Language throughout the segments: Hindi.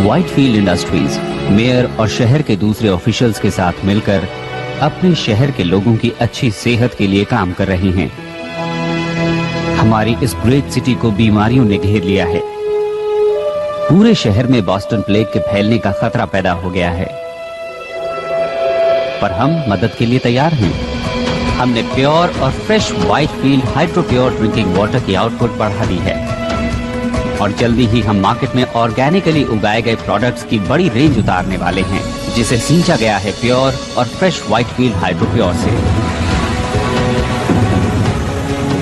व्हाइटफील्ड इंडस्ट्रीज मेयर और शहर के दूसरे ऑफिशियल्स के साथ मिलकर अपने शहर के लोगों की अच्छी सेहत के लिए काम कर रहे हैं। हमारी इस ग्रेट सिटी को बीमारियों ने घेर लिया है। पूरे शहर में बॉस्टन प्लेग के फैलने का खतरा पैदा हो गया है, पर हम मदद के लिए तैयार हैं। हमने प्योर और fresh Whitefield hydro pure drinking water की आउटपुट बढ़ा दी है और जल्दी ही हम मार्केट में ऑर्गेनिकली उगाए गए प्रोडक्ट्स की बड़ी रेंज उतारने वाले हैं, जिसे सींचा गया है प्योर और फ्रेश व्हाइटफील्ड हाइड्रो प्योर से।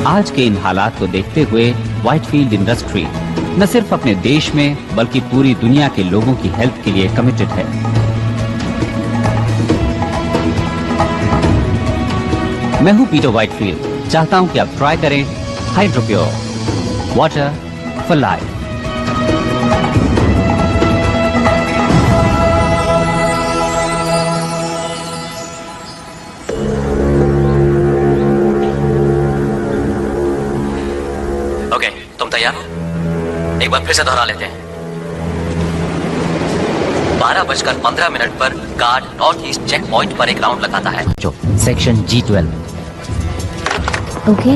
आज के इन हालात को देखते हुए व्हाइटफील्ड इंडस्ट्री न सिर्फ अपने देश में बल्कि पूरी दुनिया के लोगों की हेल्थ के लिए कमिटेड है। मैं हूं पीटर व्हाइटफील्ड। चाहता हूं कि आप ट्राई करें hydro pure water for life. Okay, तुम तैयार हो? एक बार फिर से दोहरा लेते हैं। 12:15 पर guard north east check point पर एक राउंड लगाता है। जो section G12। Okay,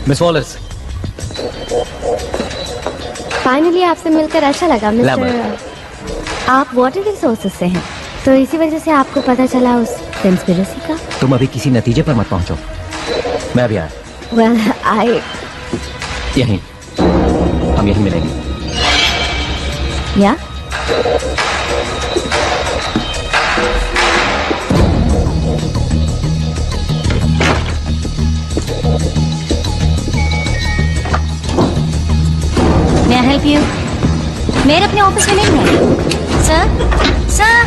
miss Wallers, finally आपसे मिलकर अच्छा लगा मिस्टर। आप वाटर रिसोर्सेज से हैं, तो इसी वजह से आपको पता चला उस कंस्पिरेसी का। तुम अभी किसी नतीजे पर मत पहुंचो, मैं अभी आया। वेल आई यहीं, हम यहीं मिलेंगे। या May I help you? मेरे अपने ऑफिस में नहीं है। सर,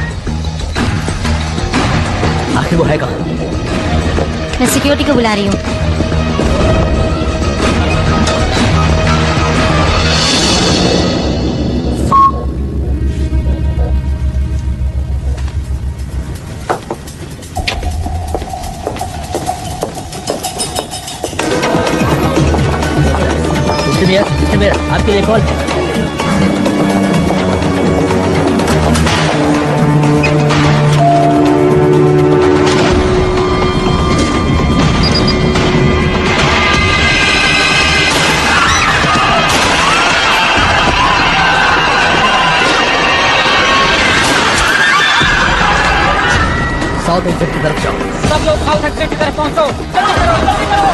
आखिर वो है कहाँ? मैं सिक्योरिटी को बुला रही हूँ। मेरा आपके लिए कॉल है। दूसरे की तरफ पहुंचो। जल्दी करो, जल्दी करो।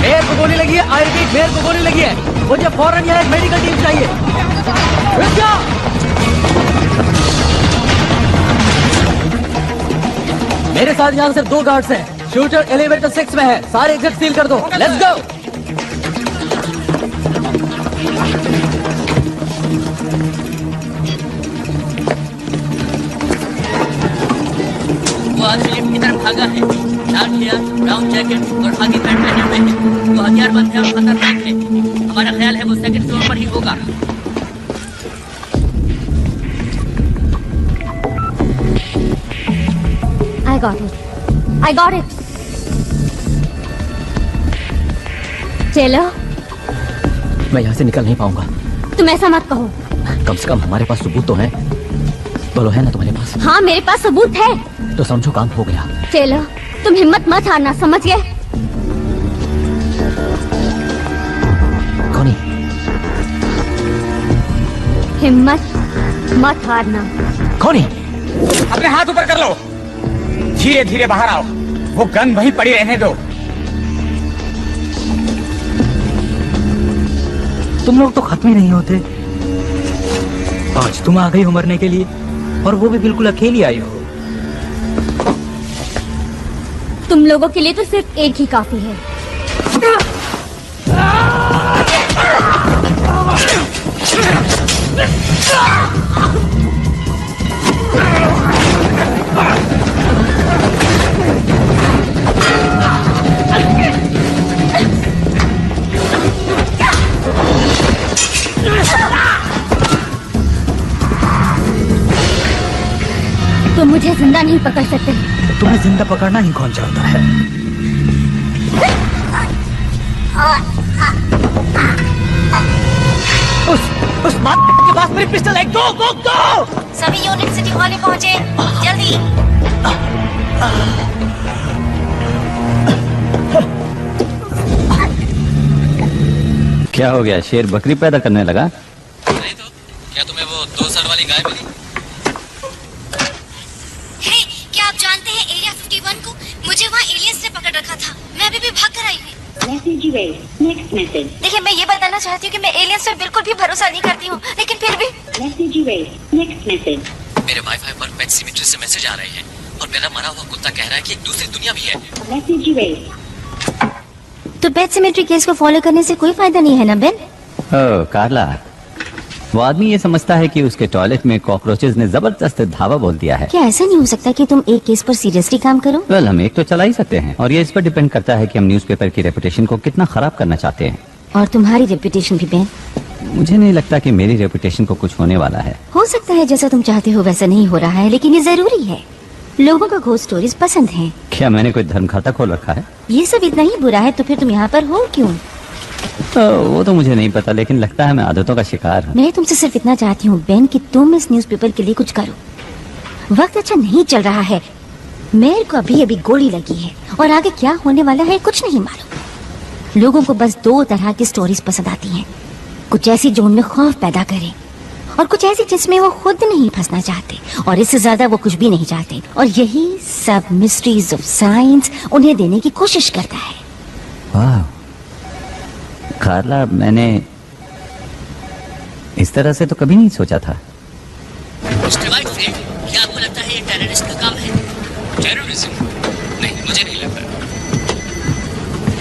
मेयर को गोली लगी है। आई रिपीट, मेयर को गोली लगी है। मुझे फौरन यहाँ एक मेडिकल टीम चाहिए। रुक जाओ। मेरे साथ यहाँ सिर्फ 2 गार्ड्स हैं। शूटर एलिवेटर 6 में है। सारे एग्जिट सील कर दो। Let's go. वो आदमी लिफ्ट की तरफ भागा है। डार्क हेयर, ब्राउन जैकेट और खाकी पैंट पहने हुए है। वो हथियारबंद है और खतरनाक है। हमारा ख्याल है वो सेकंड फ्लोर पर ही होगा। I got it. I got it. चलो, मैं यहाँ से निकल नहीं पाऊंगा। तुम ऐसा मत कहो। कम से कम हमारे पास सबूत तो है। बोलो, है ना तुम्हारे पास? हाँ, मेरे पास सबूत है। तो समझो काम हो गया। चलो, तुम हिम्मत मत हारना, समझ गए? कौन? हिम्मत मत हारना। कौन? अपने हाथ ऊपर कर लो। धीरे धीरे बाहर आओ। वो गन वहीं पड़ी रहने दो। तुम लोग तो खत्म ही नहीं होते। आज तुम आ गई हो मरने के लिए, और वो भी बिल्कुल अकेली आई हो। तुम लोगों के लिए तो सिर्फ एक ही काफी है। तुम मुझे जिंदा नहीं पकड़ सकते। तुम्हें जिंदा पकड़ना ही कौन चाहता है? उस माँ के पास मेरी पिस्टल है। गो गो गो। सभी यूनिट सिटी हॉल में पहुंचे, जल्दी। क्या हो गया? शेर बकरी पैदा करने लगा? नहीं तो क्या तुम्हें वो 2 सर वाली गाय मिली? हे, क्या आप जानते हैं एरिया 51 को? मुझे वहाँ एलियंस ने पकड़ रखा था। मैं अभी भी भाग कर आई हूँ। Message erased. Next message. देखिए, मैं ये बताना चाहती हूँ कि मैं एलियंस पर बिल्कुल भी भरोसा नहीं करती हूँ, लेकिन फिर भी Message erased. Next message. मेरे वाईफाई पर पेट सिमेट्री से मैसेज आ रहे हैं और मेरा मरा हुआ कुत्ता कह रहा है कि एक दूसरी दुनिया भी है। Message erased. तो पेट सिमेट्री केस को फॉलो करने से कोई फायदा नहीं है ना बेन? ओह कार्ला, वो आदमी ये समझता है कि उसके टॉयलेट में कॉकरोचेस ने जबरदस्त धावा बोल दिया है। क्या ऐसा नहीं हो सकता कि तुम एक केस पर सीरियसली काम करो? वेल, हम एक तो चला ही सकते हैं, और ये इस पर डिपेंड करता है कि हम न्यूज़पेपर की रेपुटेशन को कितना खराब करना चाहते हैं। और तुम्हारी रेपुटेशन भी बेन? मुझे नहीं लगता कि मेरी रेपुटेशन को कुछ होने वाला है। हो सकता है जैसा तुम चाहते हो वैसा नहीं हो रहा है, लेकिन ये जरूरी है। लोगों को घोस्ट स्टोरीज पसंद है। क्या मैंने कोई धर्म खाता खोल रखा है? ये सब इतना ही बुरा है तो फिर तुम यहाँ पर हो क्यों? वो तो मुझे नहीं पता, लेकिन लगता है मैं आदतों का शिकार हूँ। मैं तुमसे सिर्फ इतना चाहती हूँ बेन कि तुम इस न्यूज़पेपर के लिए कुछ करो। वक्त अच्छा नहीं चल रहा है। मेयर को अभी अभी गोली लगी है और आगे क्या होने वाला है कुछ नहीं मालूम। लोगों को बस 2 तरह की स्टोरीज पसंद आती हैं। कुछ ऐसी जो उनमें खौफ पैदा करे, और कुछ ऐसी जिसमें वो खुद नहीं फंसना चाहते, और इससे ज्यादा वो कुछ भी नहीं चाहते। और यही सब मिस्ट्रीज ऑफ साइंस उन्हें देने की कोशिश करता है। वाह कार्ला, मैंने इस तरह से तो कभी नहीं सोचा था। मिस्टर वाइटफील्ड, क्या आपको लगता है ये टेररिस्ट का काम है? टेररिज्म? नहीं, मुझे नहीं लगता।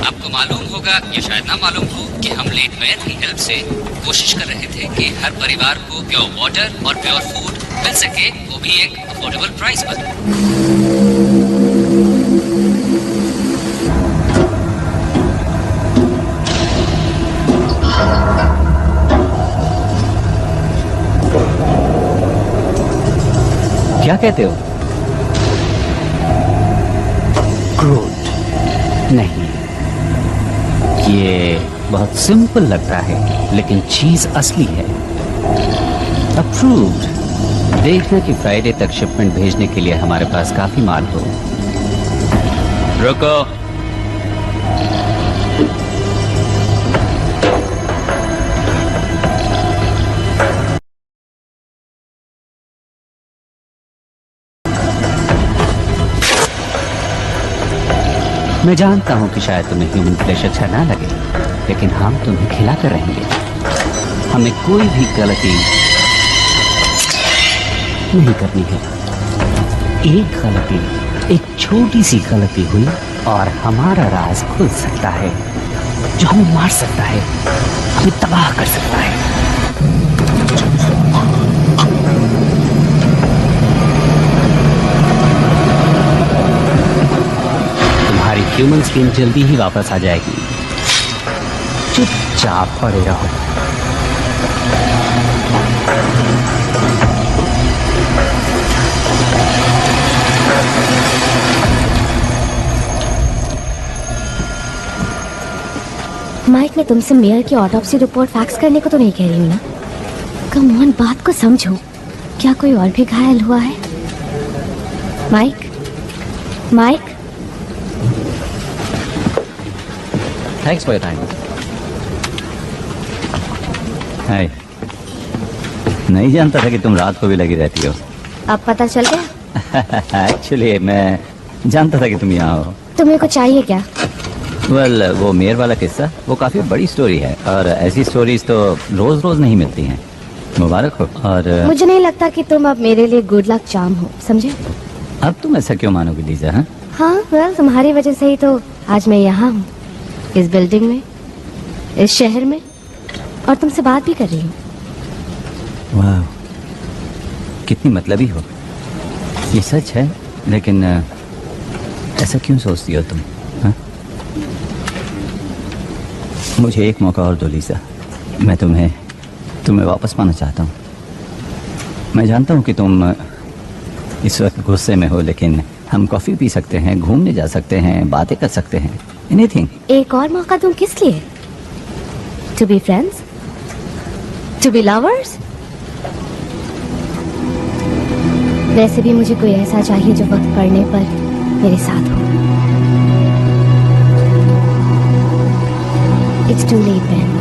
आपको मालूम होगा या शायद ना मालूम हो कि हम लेट मेयर की हेल्प से कोशिश कर रहे थे कि हर परिवार को प्योर वाटर और प्योर फूड मिल सके, वो भी एक अफोर्डेबल प्राइस पर। क्या कहते हो? क्रूड नहीं, ये बहुत सिंपल लगता है, लेकिन चीज असली है। अप्रूव्ड देखना कि फ्राइडे तक शिपमेंट भेजने के लिए हमारे पास काफी माल हो। रुको। मैं जानता हूं कि शायद तुम्हें ह्यूमन फ्लेश अच्छा ना लगे, लेकिन हम तुम्हें खिलाकर रहेंगे। हमें कोई भी गलती नहीं करनी है। एक गलती, एक छोटी सी गलती हुई और हमारा राज खुल सकता है, जो हमें मार सकता है, हमें तबाह कर सकता है। तुम्हारी ह्यूमन स्किन जल्दी ही वापस आ जाएगी। चुपचाप पड़े रहो। माइक, मैं तुमसे मेयर की ऑटोप्सी रिपोर्ट फैक्स करने को तो नहीं कह रही हूँ ना। कम ऑन, बात को समझो। क्या कोई और भी घायल हुआ है? Mike, Mike. Thanks for your time. Hi. नहीं जानता था कि तुम रात को भी लगी रहती हो। अब पता चल गया? एक्चुअली मैं जानता था कि तुम यहाँ हो। तुम्हें कुछ चाहिए क्या? वेल, वो मेयर वाला किस्सा वो काफी बड़ी स्टोरी है, और ऐसी स्टोरीज तो रोज रोज नहीं मिलती हैं। मुबारक हो। और मुझे नहीं लगता कि तुम अब मेरे लिए गुड लक चार्म हो, समझे? अब तुम ऐसा क्यों मानोगी लीजा? हाँ, हाँ, वेल, तुम्हारी वजह से ही तो आज मैं यहाँ हूँ, इस बिल्डिंग में, इस शहर में, और तुमसे बात भी कर रही हूँ। वाह, कितनी मतलबी हो। ये सच है, लेकिन ऐसा क्यों सोचती हो तुम? हाँ? मुझे एक मौका और दो लीजा। मैं तुम्हें वापस पाना चाहता हूँ। मैं जानता हूँ कि तुम इस वक्त गुस्से में हो, लेकिन हम कॉफी पी सकते हैं, घूमने जा सकते हैं, बातें कर सकते हैं, एनीथिंग। एक और मौका दूं किस लिए? To be friends, to be lovers. वैसे भी मुझे कोई ऐसा चाहिए जो वक्त पड़ने पर मेरे साथ हो। It's too late Ben.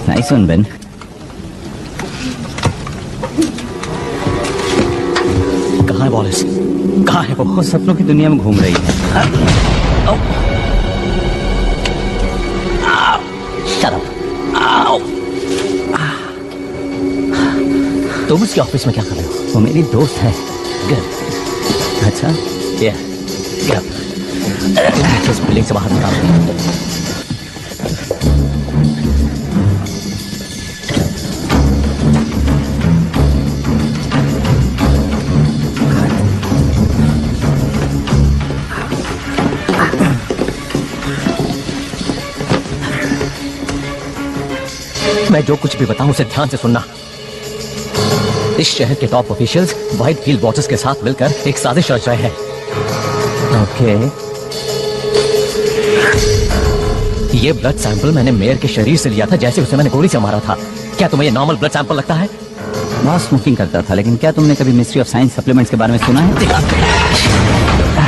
Nice one Ben. कहाँ है वॉलेस? कहाँ है वो? सपनों की दुनिया में घूम रही है। Shut up. तुम उसके ऑफिस में क्या कर रहे हो? वो मेरी दोस्त है। Good. अच्छा, Yeah. Yeah. तुम इस बिल्डिंग से बाहर निकालो। मैं जो कुछ भी बताऊं उसे ध्यान से सुनना। इस शहर के टॉप ऑफिशियल्स व्हाइटफील्ड वॉचर्स के साथ मिलकर एक साजिश रच रहे हैं। ओके। ये ब्लड सैंपल मैंने मेयर के शरीर से लिया था जैसे उसे मैंने गोली से मारा था। क्या तुम्हें ये नॉर्मल ब्लड सैंपल लगता है? बहुत स्मोकिंग करता था, लेकिन क्या तुमने कभी मिस्ट्री ऑफ साइंस सप्लीमेंट्स के बारे में सुना है?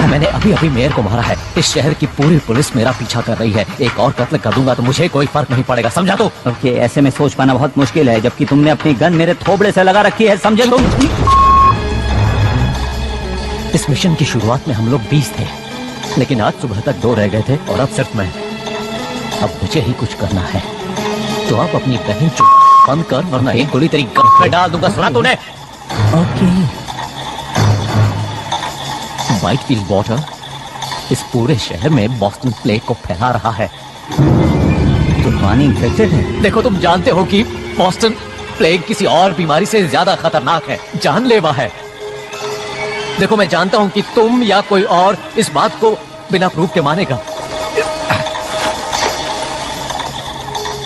मैंने अभी अभी मेयर को मारा है। इस शहर की पूरी पुलिस मेरा पीछा कर रही है। एक और कत्ल कर दूंगा तो मुझे कोई फर्क नहीं पड़ेगा, समझा? तो ओके, ऐसे में सोच पाना बहुत मुश्किल है, जबकि तुमने अपनी गन मेरे थोबड़े से लगा रखी है, समझे तुम? इस मिशन की शुरुआत में हम लोग 20 थे, लेकिन आज सुबह तक 2 रह गए थे और अब सिर्फ मैं। अब मुझे ही कुछ करना है, तो आप अपनी बहन चुप बंद कर, वरना एक गोली तेरी गन में डाल दूंगा, सुना तूने? ओके। व्हाइटफील्ड वॉटर इस पूरे शहर में बॉस्टन प्लेग को फैला रहा है। तो पानी इन्फेक्टेड है? देखो, तुम जानते हो कि बॉस्टन प्लेग किसी और बीमारी से ज्यादा खतरनाक है, जानलेवा है। देखो, मैं जानता हूं कि तुम या कोई और इस बात को बिना प्रूफ के मानेगा।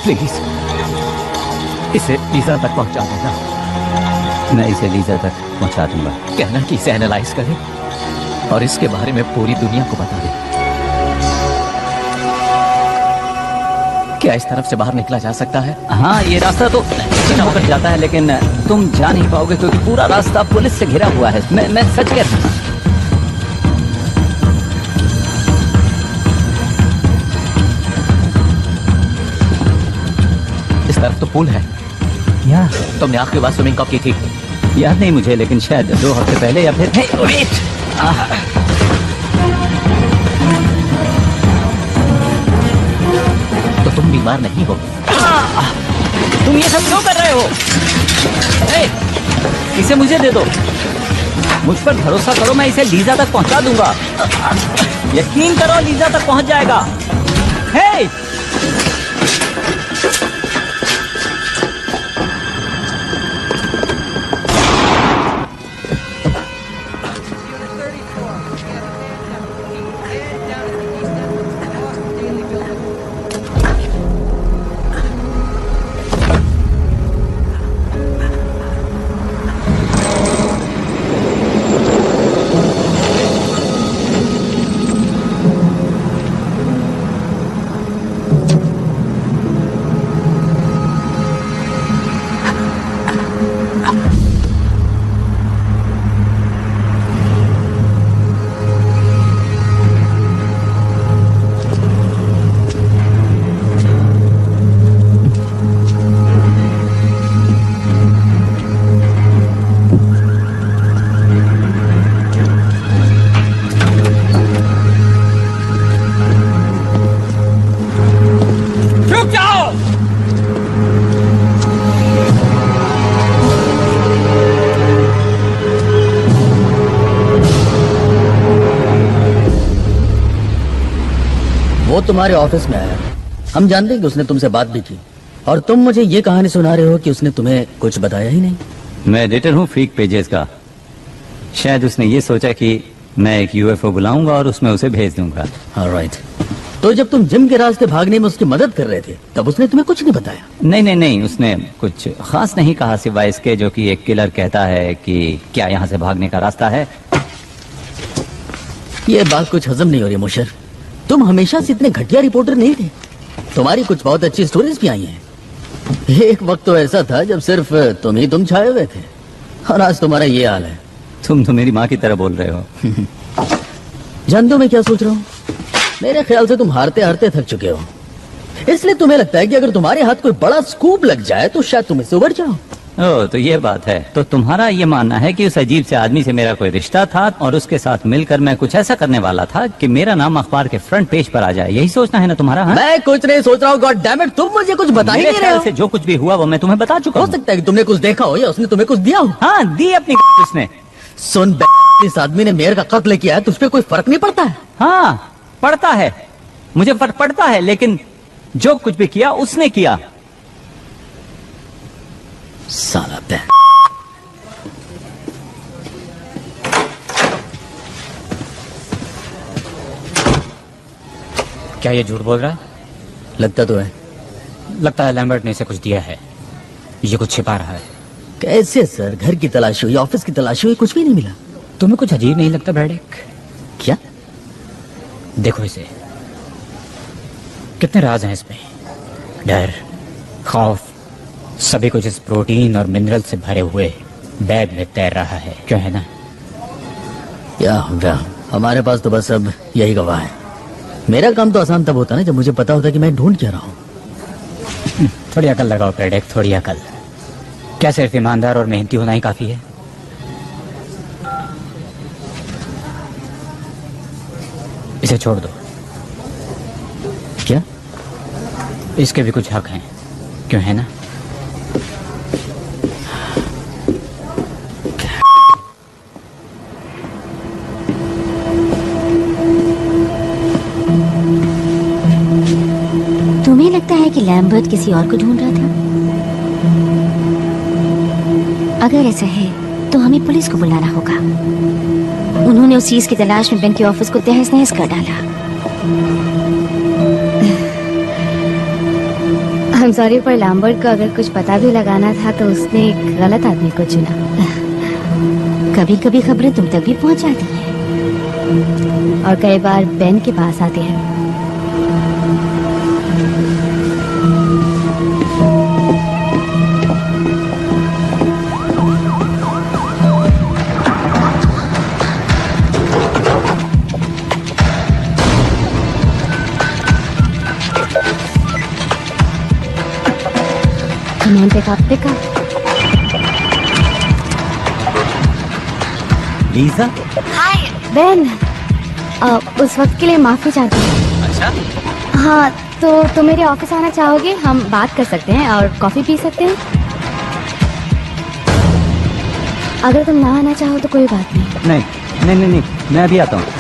प्लीज इसे लीजा तक पहुंचा देना। मैं इसे लीजा तक पहुंचा दूंगा। कहना कि इसे एनालाइज करे और इसके बारे में पूरी दुनिया को बता दे। क्या इस तरफ से बाहर निकला जा सकता है? हाँ, ये रास्ता तो चिन्ह होकर जाता है, लेकिन तुम जा नहीं पाओगे क्योंकि पूरा रास्ता पुलिस से घिरा हुआ है। मैं सच कह रहा हूँ। इस तरफ तो पुल है। या तुमने आखिरी बार स्विमिंग कब की थी? याद नहीं मुझे, लेकिन शायद 2 हफ्ते पहले या फिर तो तुम बीमार नहीं हो? तुम ये सब क्यों कर रहे हो? इसे मुझे दे दो। मुझ पर भरोसा करो, मैं इसे लीजा तक पहुंचा दूंगा। यकीन करो, लीजा तक पहुंच जाएगा। हे! वो तुम्हारे ऑफिस में आया। हम जानते हैं कि उसने तुमसे बात भी की, और तुम मुझे ये कहानी सुना रहे हो कि उसने तुम्हें कुछ बताया ही नहीं। मैं एडिटर हूँ फ्रीक पेजेस का। शायद उसने ये सोचा कि मैं एक यूएफओ बुलाऊंगा और उसमें उसे भेज दूंगा। ऑलराइट। तो जब तुम जिम के रास्ते भागने में उसकी मदद कर रहे थे, तब उसने तुम्हें कुछ नहीं बताया? नहीं, उसने कुछ खास नहीं कहा, सिवाय इसके जो कि एक किलर कहता है कि क्या यहाँ से भागने का रास्ता है। ये बात कुछ हजम नहीं हो रही मुशर। तुम हमेशा से इतने घटिया रिपोर्टर नहीं थे। तुम्हारी कुछ बहुत अच्छी स्टोरीज भी आई हैं। एक वक्त तो ऐसा था जब सिर्फ तुम छाए हुए थे, और आज तुम्हारा ये हाल है। तुम तो मेरी माँ की तरह बोल रहे हो। जानते हो मैं क्या सोच रहा हूँ? मेरे ख्याल से तुम हारते हारते थक चुके हो, इसलिए तुम्हें लगता है कि अगर तुम्हारे हाथ कोई बड़ा स्कूप लग जाए तो शायद तुम इससे उबर जाओ। ओह, तो ये बात है। तो तुम्हारा ये मानना है कि उस अजीब से आदमी से मेरा कोई रिश्ता था और उसके साथ मिलकर मैं कुछ ऐसा करने वाला था कि मेरा नाम अखबार के फ्रंट पेज पर आ जाए। यही सोचना है ना तुम्हारा? हाँ? मैं कुछ नहीं सोच रहा हूँ। गॉड डैम इट, तुम मुझे कुछ बता ही नहीं रहे हो। से जो कुछ भी हुआ वो मैं तुम्हें बता चुका हो हूँ। सकता है कि तुमने कुछ देखा हो या उसने तुम्हें कुछ दिया हो। हाँ, दी अपनी उसने। सुन, इस आदमी ने मेयर का कत्ल किया है, तुझ पे कोई फर्क नहीं पड़ता है? हाँ, पड़ता है, मुझे फर्क पड़ता है, लेकिन जो कुछ भी किया उसने किया। साला पे। क्या ये झूठ बोल रहा है? लगता तो है। लगता है लैम्बर्ट ने इसे कुछ दिया है। ये कुछ छिपा रहा है। कैसे सर? घर की तलाशी हुई, ऑफिस की तलाशी हुई, कुछ भी नहीं मिला। तुम्हें कुछ अजीब नहीं लगता ब्रैडेक? क्या? देखो इसे, कितने राज हैं इसमें। डर, खौफ, सभी कुछ इस प्रोटीन और मिनरल से भरे हुए बैग में तैर रहा है। क्यों है ना? या हमारे पास तो बस अब यही गवाह है। मेरा काम तो आसान तब होता ना जब मुझे पता होता कि मैं ढूंढ क्या रहा हूँ। थोड़ी अकल लगाओ ब्रैडेक, थोड़ी अकल। क्या सिर्फ ईमानदार और मेहनती होना ही काफी है? इसे छोड़ दो। क्या? इसके भी कुछ हक हैं, क्यों है ना? तुम्हें लगता है कि लैम्बर्ट किसी और को ढूंढ रहा था? अगर ऐसा है तो हमें पुलिस को बुलाना होगा। उन्होंने उस चीज की तलाश में बेन के ऑफिस को तहस नहस कर डाला। I'm sorry पर लैम्बर्ट को अगर कुछ पता भी लगाना था तो उसने एक गलत आदमी को चुना। कभी कभी खबरें तुम तक भी पहुंच जाती हैं और कई बार बेन के पास आती है। Come on, pick up. Lisa? Hi Ben, उस वक्त के लिए माफी चाहती हूँ। अच्छा, हाँ, तो तुम मेरे ऑफिस आना चाहोगे? हम बात कर सकते हैं और कॉफी पी सकते हैं। अगर तुम ना आना चाहो तो कोई बात नहीं। नहीं, मैं अभी आता हूँ।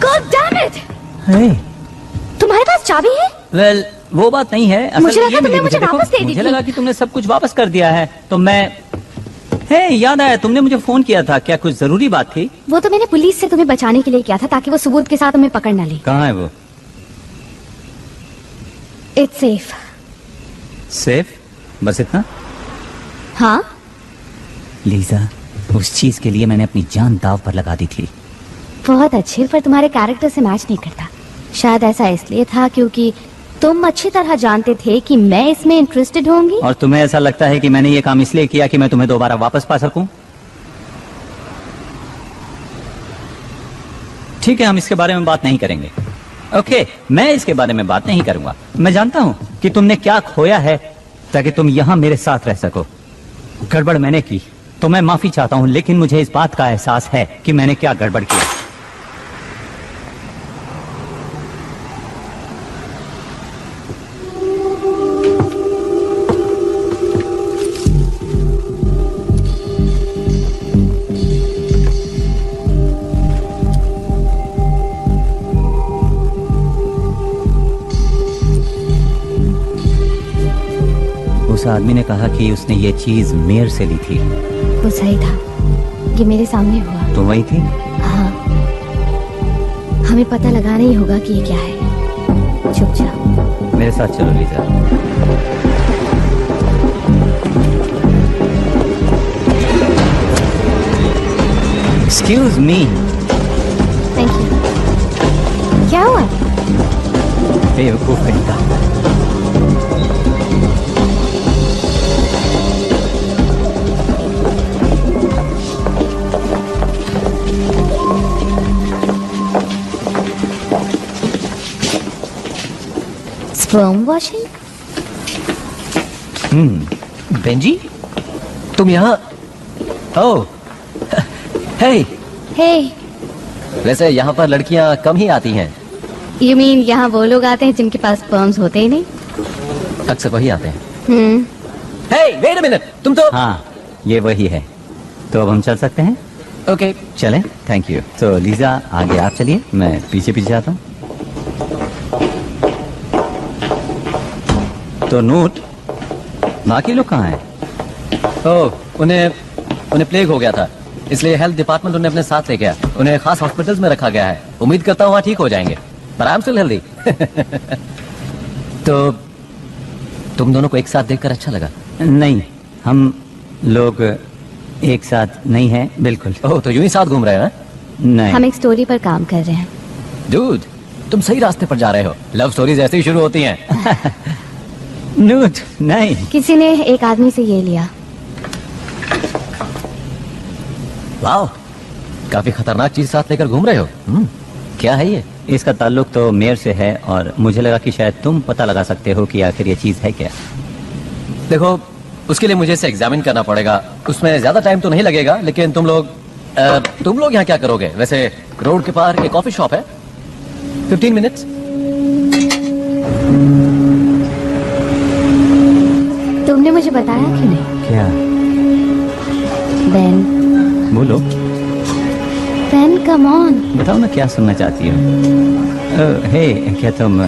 God damn it! Hey. तुम्हारे पास चाबी है? Well, वो बात नहीं है। असल मुझे ये लगा तुमने मिली मुझे देखो, वापस दे दी मुझे थी। लगा कि तुमने सब कुछ वापस कर दिया है, तो मैं याद आया तुमने मुझे फोन किया था। क्या कुछ जरूरी बात थी? वो तो मैंने पुलिस से तुम्हें बचाने के लिए किया था ताकि वो सबूत के साथ तुम्हें पकड़ ना ले। कहाँ है वो? It's safe. सेफ? बस इतना? हाँ? लीजा, उस चीज के लिए मैंने अपनी जान दाव पर लगा दी थी। बहुत अच्छे, पर तुम्हारे कैरेक्टर से मैच नहीं करता। शायद ऐसा इसलिए था क्योंकि तुम अच्छी तरह जानते थे कि मैं इसमें इंटरेस्टेड होंगी। और तुम्हें ऐसा लगता है कि मैंने ये काम इसलिए किया कि मैं तुम्हें दोबारा वापस पा सकूं? ठीक है, हम इसके बारे में बात नहीं करेंगे। ओके, मैं इसके बारे में बात नहीं करूंगा। मैं जानता हूं कि तुमने क्या खोया है ताकि तुम यहां मेरे साथ रह सको। गड़बड़ मैंने की तो मैं माफी चाहता हूं, लेकिन मुझे इस बात का एहसास है कि मैंने क्या गड़बड़ किया। उस आदमी ने कहा कि उसने ये चीज मेयर से ली थी। वो सही था, ये मेरे सामने हुआ। तुम वही थी? हाँ, हमें पता लगाना ही होगा कि ये क्या है। चुप जाओ। मेरे साथ चलो Lisa. Excuse me. Thank you. क्या हुआ? बेवकूफ कहीं का। Sperm washing? बेंजी, तुम यहाँ? ओह, हे। हे, वैसे यहाँ पर लड़कियाँ कम ही आती हैं। यू मीन यहाँ वो लोग आते हैं जिनके पास स्पर्म्स होते ही नहीं? अक्सर वही आते हैं। हम्म। हे वेट अ मिनट, तुम तो हाँ, ये वही है। तो अब हम चल सकते हैं? ओके। चलें, थैंक यू। तो लीजा आगे आप चलिए, मैं पीछे पीछे आता हूँ। तो नोट, बाकी लोग कहाँ हैं? ओह, उन्हें प्लेग हो गया था, इसलिए हेल्थ डिपार्टमेंट उन्हें अपने साथ ले गया। उन्हें खास हॉस्पिटल्स में रखा गया है। उम्मीद करता हूँ वहाँ ठीक हो जाएंगे। पर आई एम स्टिल हेल्दी। तो तुम दोनों को एक साथ देखकर अच्छा लगा? नहीं, हम लोग एक साथ नहीं हैं, बिल्कुल। ओह, तो यूं ही साथ घूम रहे हैं? नहीं। हम एक स्टोरी पर काम कर रहे हैं। डूड, तुम सही रास्ते पर जा रहे हो। लव स्टोरीज ऐसे ही शुरू होती हैं। नोट, नहीं। किसी ने एक आदमी से ये लिया। वाह, काफी खतरनाक चीज साथ लेकर घूम रहे हो। क्या है ये? इसका ताल्लुक तो मेयर से है और मुझे लगा कि शायद तुम पता लगा सकते हो कि आखिर ये चीज है क्या। देखो, उसके लिए मुझे इसे एग्जामिन करना पड़ेगा। उसमें ज्यादा टाइम तो नहीं लगेगा, लेकिन तुम लोग यहाँ क्या करोगे? वैसे रोड के पार एक कॉफी शॉप है, 15 मिनट्स। तुमने मुझे बताया क्यों नहीं? क्या? बेन, बोलो। Ben come on. बताओ ना, क्या सुनना चाहती हो? हे, क्या तुम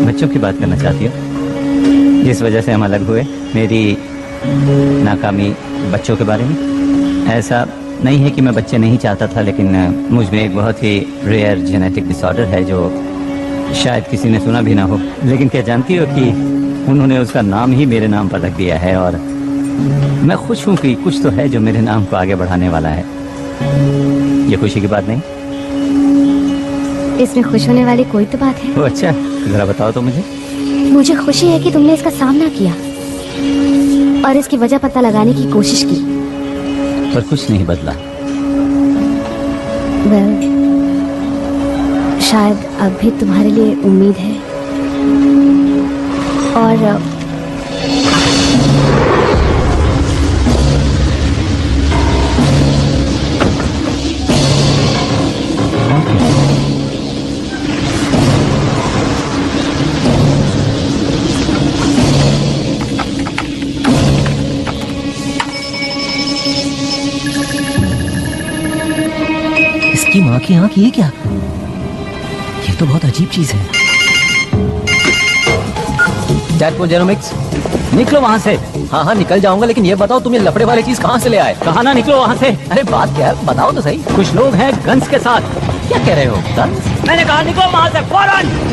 बच्चों की बात करना चाहती हो? जिस वजह से हम अलग हुए, मेरी नाकामी बच्चों के बारे में? ऐसा नहीं है कि मैं बच्चे नहीं चाहता था, लेकिन मुझ में एक बहुत ही रेयर जेनेटिक डिसऑर्डर है जो शायद किसी ने सुना भी ना हो। लेकिन क्या जानती हो कि उन्होंने उसका नाम ही मेरे नाम पर रख दिया है, और मैं खुश हूँ कि कुछ तो है जो मेरे नाम को आगे बढ़ाने वाला है। ये खुशी की बात नहीं? इसमें खुश होने वाली कोई तो बात है। ओ अच्छा, जरा बताओ तो मुझे। मुझे खुशी है कि तुमने इसका सामना किया और इसकी वजह पता लगाने की कोशिश की। पर कुछ नहीं बदला। वेल, शायद अब भी तुम्हारे लिए उम्मीद है। और इसकी माँ की आंख, ये क्या? ये तो बहुत अजीब चीज है। टैडपोल जेनोमिक्स, निकलो वहाँ से। हाँ हाँ निकल जाऊंगा, लेकिन ये बताओ तुम ये लफड़े वाली चीज कहाँ से ले आए? कहा ना निकलो वहाँ से। अरे बात क्या है, बताओ तो सही। कुछ लोग हैं गन्स के साथ। क्या कह रहे हो? गन्स? मैंने कहा निकलो वहाँ से फौरन।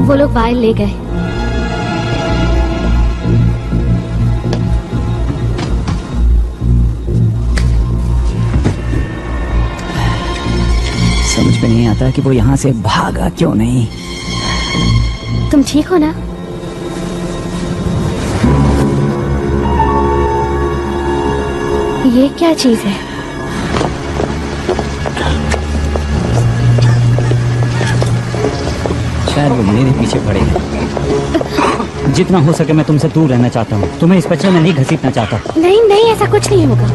वो लोग वायल ले गए। समझ में नहीं आता कि वो यहाँ से भागा क्यों नहीं। तुम ठीक हो ना? ये क्या चीज है? शायद वो मेरे पीछे पड़ेगी। जितना हो सके मैं तुमसे दूर रहना चाहता हूँ। तुम्हें इस बच्चे में नहीं घसीटना चाहता। नहीं नहीं, ऐसा कुछ नहीं होगा।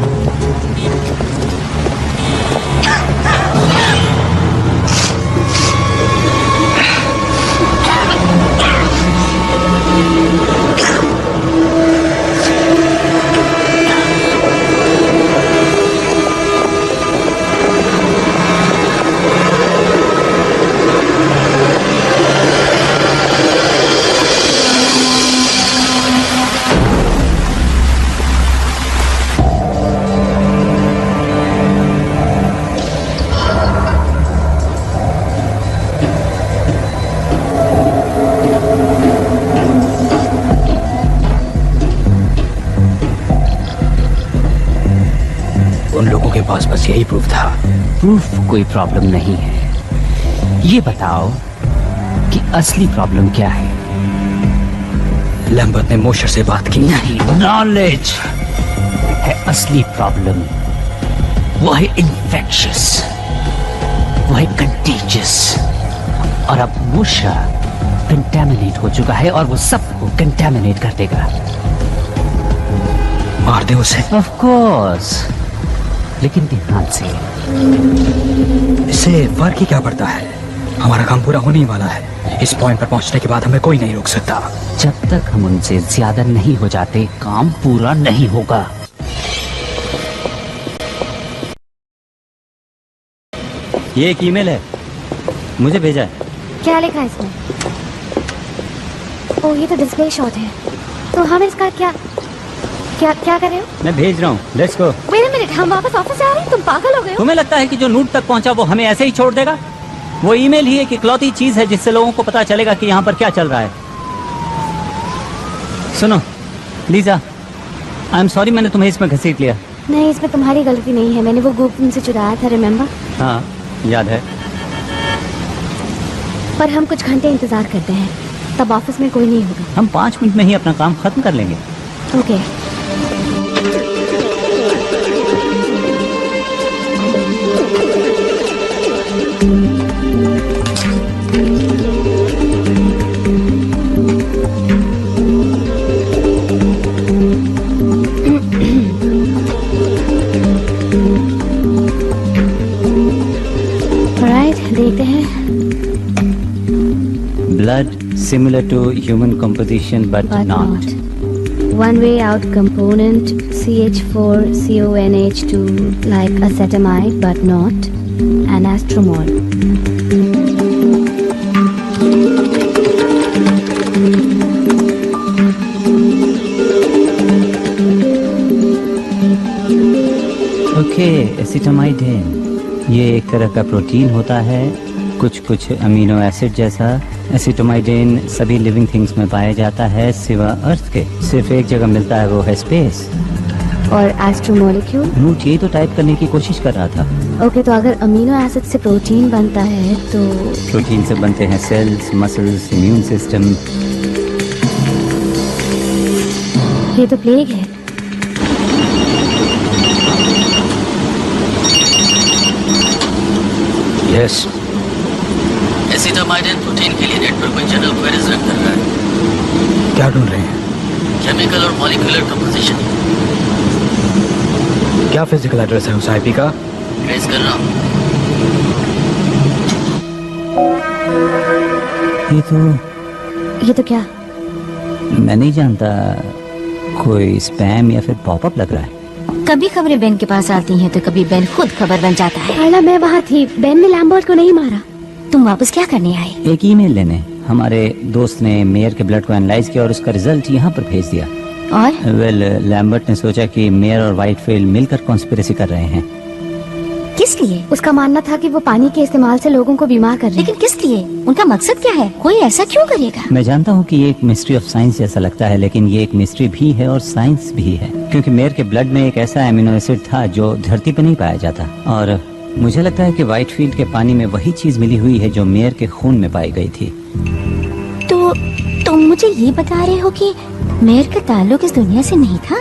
उन लोगों के पास बस यही प्रूफ था। प्रूफ कोई प्रॉब्लम नहीं है। ये बताओ कि असली प्रॉब्लम क्या है? लैम्बर्ट ने मोशर से बात की। नहीं, नॉलेज है असली प्रॉब्लम। वो है इन्फेक्शियस, वो है कंटेजियस। और अब मोशर कंटेमिनेट हो चुका है और वो सबको कंटेमिनेट कर देगा। मार दे उसे। ऑफ कोर्स, लेकिन ध्यान से। इससे फर्क ही क्या पड़ता है? हमारा काम पूरा होने ही वाला है। इस पॉइंट पर पहुंचने के बाद हमें कोई नहीं रोक सकता। जब तक हम उनसे ज्यादा नहीं हो जाते, काम पूरा नहीं होगा। ये एक ईमेल है, मुझे भेजा है। क्या लिखा है इसमें? ओह, ये तो डिस्प्ले शॉट है। तो हम इसका क्या क्या क्या कर रहे हो? मैं भेज रहा हूँ, let's go. Wait a minute, हम वापस ऑफिस आ रहे हैं? तुम पागल हो गए हो? तुम्हें लगता है कि जो नूट तक पहुंचा वो हमें ऐसे ही छोड़ देगा? वो ईमेल ही एक इकलौती चीज है जिससे लोगों को पता चलेगा कि यहाँ पर क्या चल रहा है। सुनो लीजा, आई एम सॉरी मैंने तुम्हें इसमें घसीट लिया। नहीं, इसमें तुम्हारी गलती नहीं है। मैंने वो गुप्त तुमसे चुराया था, रिमेम्बर? हाँ याद है। पर हम कुछ घंटे इंतजार करते हैं, तब ऑफिस में कोई नहीं होगा। हम 5 मिनट में ही अपना काम खत्म कर लेंगे। ओके। देखते हैं। Blood similar to human composition but not. One way out component CH4CONH2 like acetamide but not anastromol. Okay, acetamidine ये एक तरह का प्रोटीन होता है, कुछ अमीनो एसिड जैसा। एसिटामाइडिन सभी लिविंग थिंग्स में पाया जाता है सिवा अर्थ के। सिर्फ एक जगह मिलता है, वो है स्पेस। और एस्ट्रोमोलिक्यूल? नूट यही तो टाइप करने की कोशिश कर रहा था। ओके, तो अगर अमीनो एसिड से प्रोटीन बनता है तो प्रोटीन से बनते हैं सेल्स, मसल्स, इम्यून सिस्टम। ये तो प्लेग है। यस, एसिटामाइडिन प्रोटीन के लिए नेट पर कोई जनरल क्वेरीज रन कर रहा है। क्या ढूंढ रहे हैं? केमिकल और मॉलिक्यूलर कंपोजिशन। क्या फिजिकल एड्रेस है उस आईपी का? ट्रेस कर रहा हूँ। ये तो क्या? मैं नहीं जानता, कोई स्पैम या फिर पॉपअप लग रहा है। कभी खबरें बेन के पास आती हैं तो कभी बेन खुद खबर बन जाता है। अला, मैं वहाँ थी, बेन ने लैम्बर्ट को नहीं मारा। तुम वापस क्या करने आए? एक ईमेल लेने। हमारे दोस्त ने मेयर के ब्लड को एनालाइज किया और उसका रिजल्ट यहाँ पर भेज दिया। और लैम्बर्ट ने सोचा कि मेयर और व्हाइटफील्ड मिलकर कॉन्स्पिरेसी कर रहे हैं। किस लिए? उसका मानना था कि वो पानी के इस्तेमाल से लोगों को बीमार कर रहे हैं। लेकिन किस लिए? उनका मकसद क्या है? कोई ऐसा क्यों करेगा? मैं जानता हूँ कि ये एक मिस्ट्री ऑफ साइंस जैसा लगता है, लेकिन ये एक मिस्ट्री भी है और साइंस भी है, क्योंकि मेयर के ब्लड में एक ऐसा एमिनो एसिड था जो धरती पर नहीं पाया जाता। और मुझे लगता है कि व्हाइटफील्ड के पानी में वही चीज मिली हुई है जो मेयर के खून में पाई गई थी। तो तुम मुझे ये बता रहे हो कि मेयर का ताल्लुक इस दुनिया से नहीं था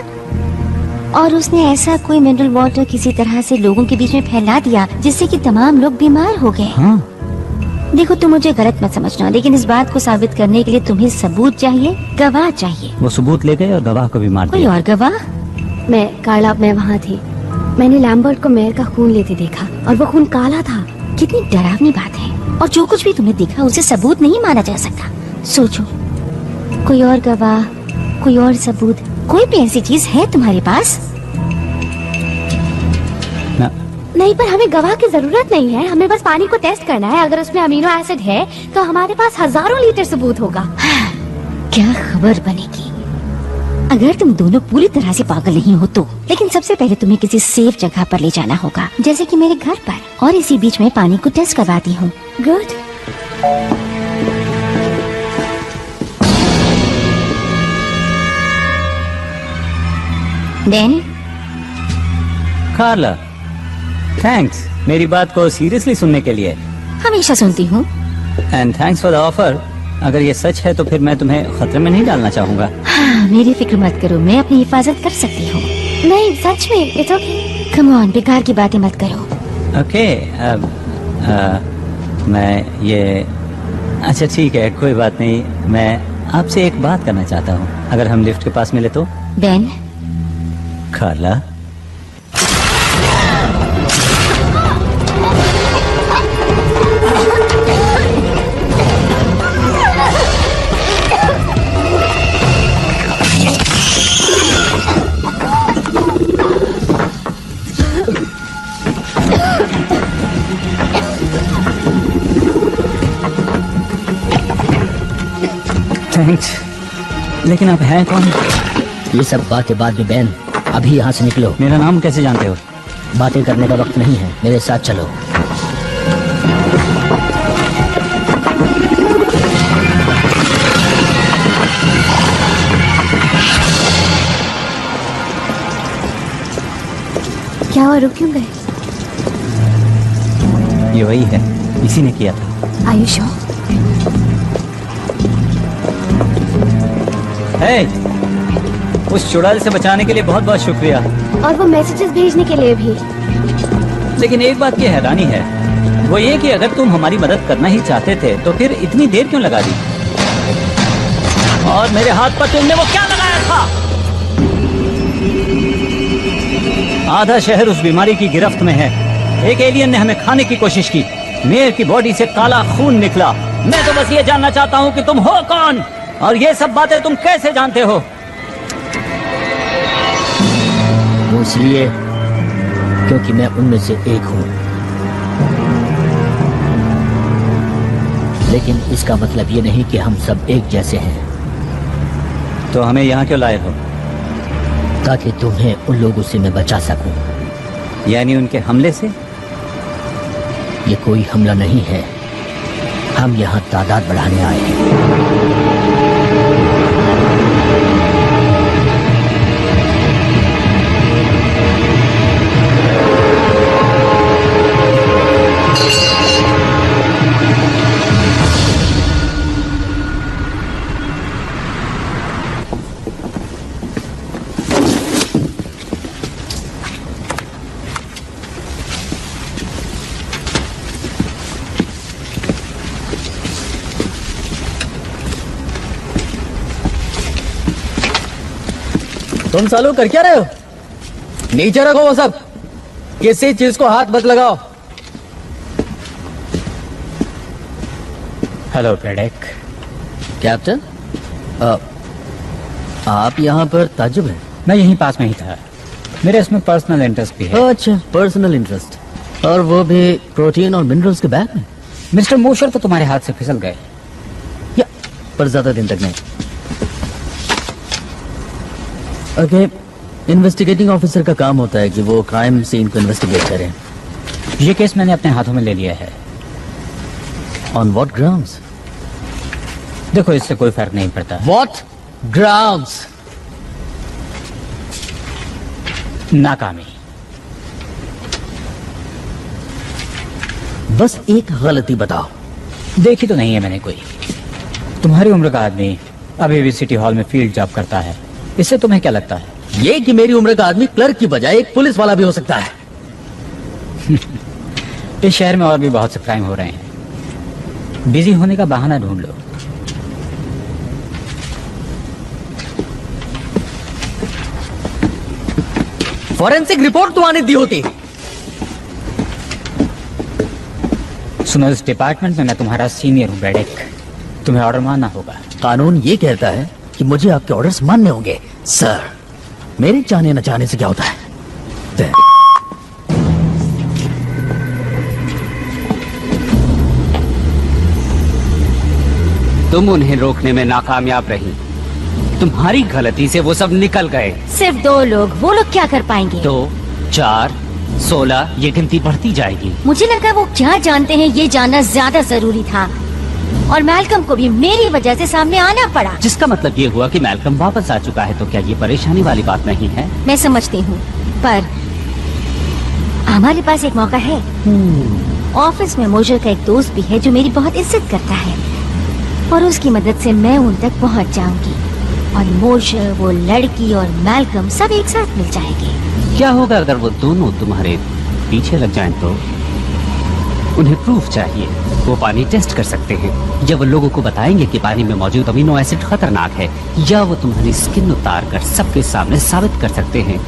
और उसने ऐसा कोई मिनरल वाटर किसी तरह से लोगों के बीच में फैला दिया जिससे कि तमाम लोग बीमार हो गए? हाँ। देखो तुम मुझे गलत मत समझना, लेकिन इस बात को साबित करने के लिए तुम्हें सबूत चाहिए, गवाह चाहिए। वो सबूत ले गए और गवाह को भी मार कोई दिया। और गवाह? मैं वहाँ थी। मैंने लैम्बर्ट को मेयर का खून लेते देखा और वो खून काला था। कितनी डरावनी बात है। और जो कुछ भी तुमने देखा उसे सबूत नहीं माना जा सकता। सोचो, कोई और गवाह, कोई और सबूत, कोई भी ऐसी चीज है तुम्हारे पास? ना, नहीं, पर हमें गवाह की जरूरत नहीं है। हमें बस पानी को टेस्ट करना है। अगर उसमें अमीनो एसिड है तो हमारे पास हजारों लीटर सबूत होगा। क्या खबर बनेगी अगर तुम दोनों पूरी तरह से पागल नहीं हो तो। लेकिन सबसे पहले तुम्हें किसी सेफ जगह पर ले जाना होगा, जैसे कि मेरे घर पर, और इसी बीच में पानी को टेस्ट करवाती हूँ। गुड। देन कार्ला, थैंक्स मेरी बात को सीरियसली सुनने के लिए। हमेशा सुनती हूँ। And thanks for the offer. अगर ये सच है तो फिर मैं तुम्हें खतरे में नहीं डालना चाहूंगा। हाँ, मेरी फिक्र मत करो, मैं अपनी हिफाजत कर सकती हूँ। नहीं, सच में, इट्स ओके। कम ऑन, बेकार की बातें मत करो। ओके, मैं ये, अच्छा ठीक है, कोई बात नहीं। मैं आपसे एक बात करना चाहता हूँ, अगर हम लिफ्ट के पास मिले तो। बेन, कार्ला, थैंक्स। लेकिन आप हैं कौन? ये सब बातें बाद में बैन, अभी यहाँ से निकलो। मेरा नाम कैसे जानते हो? बातें करने का वक्त नहीं है, मेरे साथ चलो। क्या हुआ, रुक क्यों गए? ये वही है, इसी ने किया था। Are you sure? हे, उस चुड़ैल से बचाने के लिए बहुत बहुत शुक्रिया। और वो मैसेजेस भेजने के लिए भी। लेकिन एक बात की हैरानी है, वो ये कि अगर तुम हमारी मदद करना ही चाहते थे तो फिर इतनी देर क्यों लगा दी? और मेरे हाथ पर तुमने वो क्या लगाया था? आधा शहर उस बीमारी की गिरफ्त में है। एक एलियन ने हमें खाने की कोशिश की। मेयर की बॉडी से काला खून निकला। मैं तो बस ये जानना चाहता हूँ कि तुम हो कौन, और ये सब बातें तुम कैसे जानते हो? वो इसलिए क्योंकि मैं उनमें से एक हूँ। लेकिन इसका मतलब ये नहीं कि हम सब एक जैसे हैं। तो हमें यहाँ क्यों लाए हो? ताकि तुम्हें उन लोगों से मैं बचा सकूं। यानी उनके हमले से? ये कोई हमला नहीं है, हम यहाँ तादाद बढ़ाने आए हैं। तुम सालों कर क्या रहे हो? नीचे रखो वो सब, किसी चीज को हाथ मत लगाओ। हेलो पेडेक। कैप्टन, आप यहाँ पर ताज्जुब हैं? मैं यहीं पास में ही था, मेरे इसमें पर्सनल इंटरेस्ट भी है। अच्छा, पर्सनल इंटरेस्ट, और वो भी प्रोटीन और मिनरल्स के बैग में। मिस्टर मोशर तो तुम्हारे हाथ से फिसल गए। या पर ज्यादा दिन तक नहीं। ओके, इन्वेस्टिगेटिंग ऑफिसर का काम होता है कि वो क्राइम सीन को इन्वेस्टिगेट करें। ये केस मैंने अपने हाथों में ले लिया है। On what grounds? देखो, इससे कोई फर्क नहीं पड़ता। What grounds? नाकामी। बस एक गलती बताओ। देखी तो नहीं है मैंने कोई। तुम्हारी उम्र का आदमी अभी भी सिटी हॉल में फील्ड जॉब करता है, इससे तुम्हें क्या लगता है? ये कि मेरी उम्र का आदमी क्लर्क की बजाय एक पुलिस वाला भी हो सकता है। इस शहर में और भी बहुत से क्राइम हो रहे हैं। बिजी होने का बहाना ढूंढ लो। फॉरेंसिक रिपोर्ट तो आने दी होती। सुनो, इस डिपार्टमेंट में मैं तुम्हारा सीनियर हूँ ब्रैडेक, तुम्हें ऑर्डर मानना होगा। कानून ये कहता है कि मुझे आपके ऑर्डर्स मानने होंगे। सर, मेरे चाहने न चाहने से क्या होता है? तुम उन्हें रोकने में नाकामयाब रही। तुम्हारी गलती से वो सब निकल गए। सिर्फ 2 लोग, वो लोग क्या कर पाएंगे? 2, 4, 16, ये गिनती बढ़ती जाएगी। मुझे लगा वो क्या जानते हैं ये जानना ज्यादा जरूरी था, और मैल्कम को भी मेरी वजह से सामने आना पड़ा। जिसका मतलब ये हुआ कि मैल्कम वापस आ चुका है, तो क्या ये परेशानी वाली बात नहीं है? मैं समझती हूँ, पर हमारे पास एक मौका है। ऑफिस में मोशर का एक दोस्त भी है जो मेरी बहुत इज्जत करता है, और उसकी मदद से मैं उन तक पहुँच जाऊंगी, और मोशर, वो लड़की और मैल्कम सब एक साथ मिल जाएंगे। क्या होगा अगर वो दोनों तुम्हारे पीछे लग जाएं तो? उन्हें प्रूफ चाहिए। वो पानी टेस्ट कर सकते हैं, या वो लोगों को बताएंगे कि पानी में मौजूद अमीनो एसिड खतरनाक है, या वो तुम्हारी स्किन उतार कर सबके सामने साबित कर सकते हैं।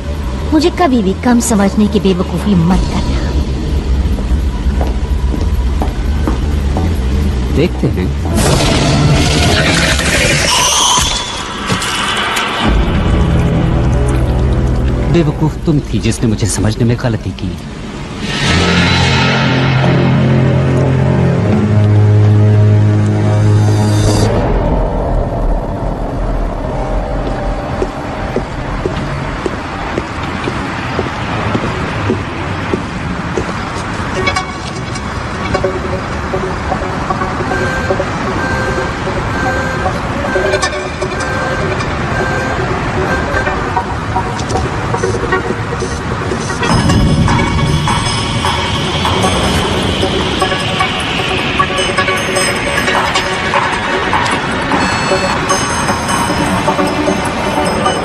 मुझे कभी भी कम समझने की बेवकूफी मत करना। देखते हैं। बेवकूफ तुम थी जिसने मुझे समझने में गलती की।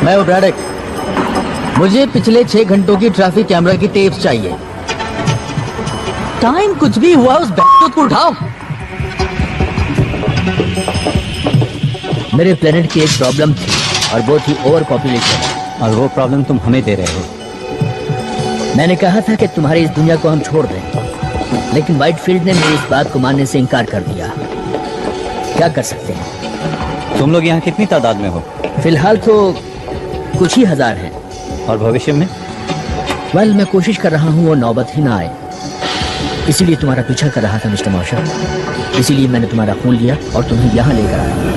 मैं हूं ब्रैडेक। मुझे पिछले 6 घंटों की ट्रैफिक कैमरा की टेप्स चाहिए। टाइम कुछ भी हुआ, उस बैठक को उठाओ। मेरे प्लेनेट की एक प्रॉब्लम थी, और वो थी ओवर पॉपुलेशन। और वो प्रॉब्लम तुम हमें दे रहे हो। मैंने कहा था कि तुम्हारी इस दुनिया को हम छोड़ दें, लेकिन व्हाइटफील्ड ने मेरी इस बात को मानने से इनकार कर दिया। क्या कर सकते हैं? तुम लोग यहाँ कितनी तादाद में हो? फिलहाल तो कुछ ही हजार हैं। और भविष्य में? वेल, मैं कोशिश कर रहा हूँ वो नौबत ही ना आए, इसीलिए तुम्हारा पीछा कर रहा था मिस्टर मॉशर। इसीलिए मैंने तुम्हारा खून लिया और तुम्हें यहाँ लेकर आया।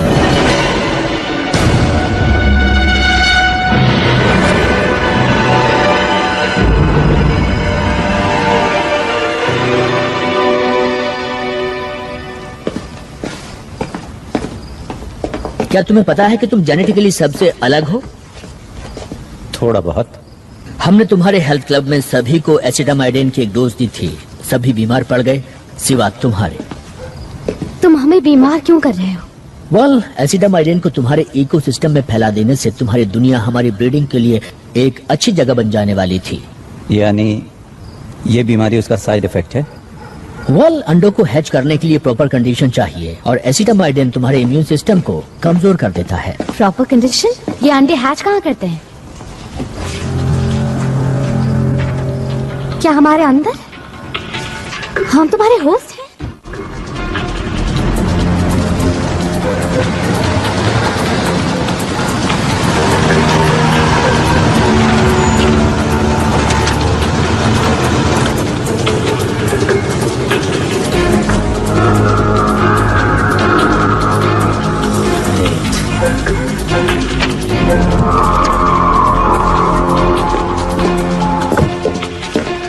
क्या तुम्हें पता है कि तुम जेनेटिकली सबसे अलग हो? थोड़ा बहुत। हमने तुम्हारे हेल्थ क्लब में सभी को एसिटामाइडिन की एक डोज दी थी। सभी बीमार पड़ गए सिवा तुम्हारे। तुम हमें बीमार क्यों कर रहे हो? वेल, एसिटामाइडिन को तुम्हारे इकोसिस्टम में फैला देने से तुम्हारी दुनिया हमारी ब्रीडिंग के लिए एक अच्छी जगह बन जाने वाली थी। यानी ये बीमारी उसका साइड इफेक्ट है? वेल, अंडों को हैच करने के लिए प्रॉपर कंडीशन चाहिए, और एसिटामाइडिन तुम्हारे इम्यून सिस्टम को कमजोर कर देता है। Proper condition? ये अंडे हैच कहाँ करते हैं? क्या हमारे अंदर? हम तुम्हारे होस्ट हैं?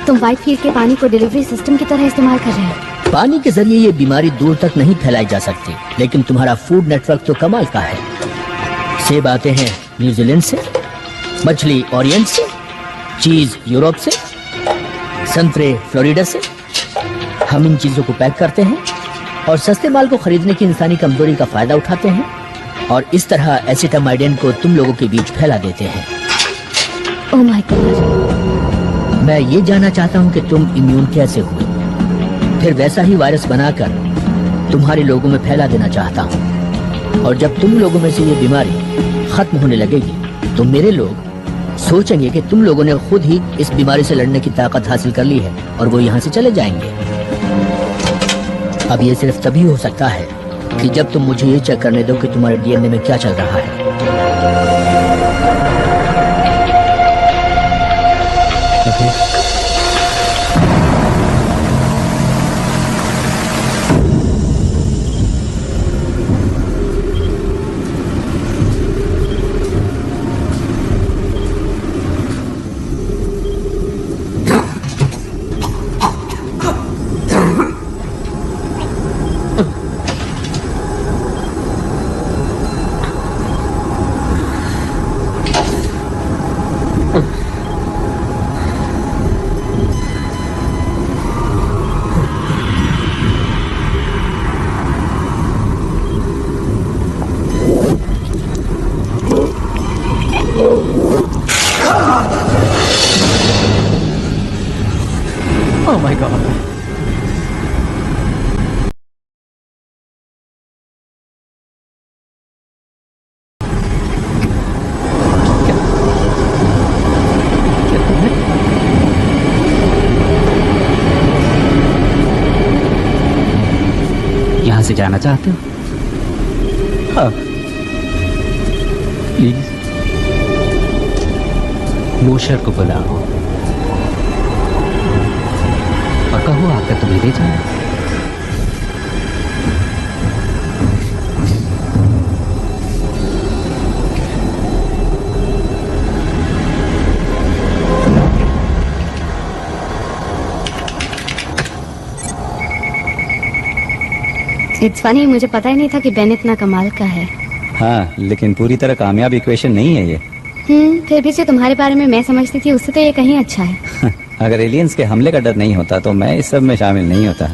तुम व्हाइटफील्ड के पानी को डिलीवरी सिस्टम की तरह इस्तेमाल कर रहे हो। पानी के जरिए ये बीमारी दूर तक नहीं फैलाई जा सकती, लेकिन तुम्हारा फूड नेटवर्क तो कमाल का है। सेब आते हैं न्यूजीलैंड से, मछली ओरिएंट से, चीज यूरोप से, संतरे फ्लोरिडा से। हम इन चीजों को पैक करते हैं और सस्ते माल को खरीदने की इंसानी कमजोरी का फायदा उठाते हैं, और इस तरह एसिटामाइडिन को तुम लोगों के बीच फैला देते हैं। Oh my God. मैं ये जानना चाहता हूँ कि तुम इम्यून कैसे हुए, फिर वैसा ही वायरस बनाकर तुम्हारे लोगों में फैला देना चाहता हूँ। और जब तुम लोगों में से ये बीमारी खत्म होने लगेगी तो मेरे लोग सोचेंगे कि तुम लोगों ने खुद ही इस बीमारी से लड़ने की ताकत हासिल कर ली है और वो यहाँ से चले जाएंगे। अब ये सिर्फ तभी हो सकता है कि जब तुम मुझे ये चेक करने दो कि तुम्हारे डीएनए में क्या चल रहा है। Oh my God. यहाँ से जाना चाहते हो? हाँ, प्लीज। मोशर को बुलाओ और कहो आकर तुम्हें ले जाए। इट्स फनी, मुझे पता ही नहीं था कि बेन इतना कमाल का है। हाँ, लेकिन पूरी तरह कामयाब इक्वेशन नहीं है ये। फिर भी जो तुम्हारे बारे में मैं समझती थी उससे तो ये कहीं अच्छा है। अगर एलियंस के हमले का डर नहीं होता तो मैं इस सब में शामिल नहीं होता।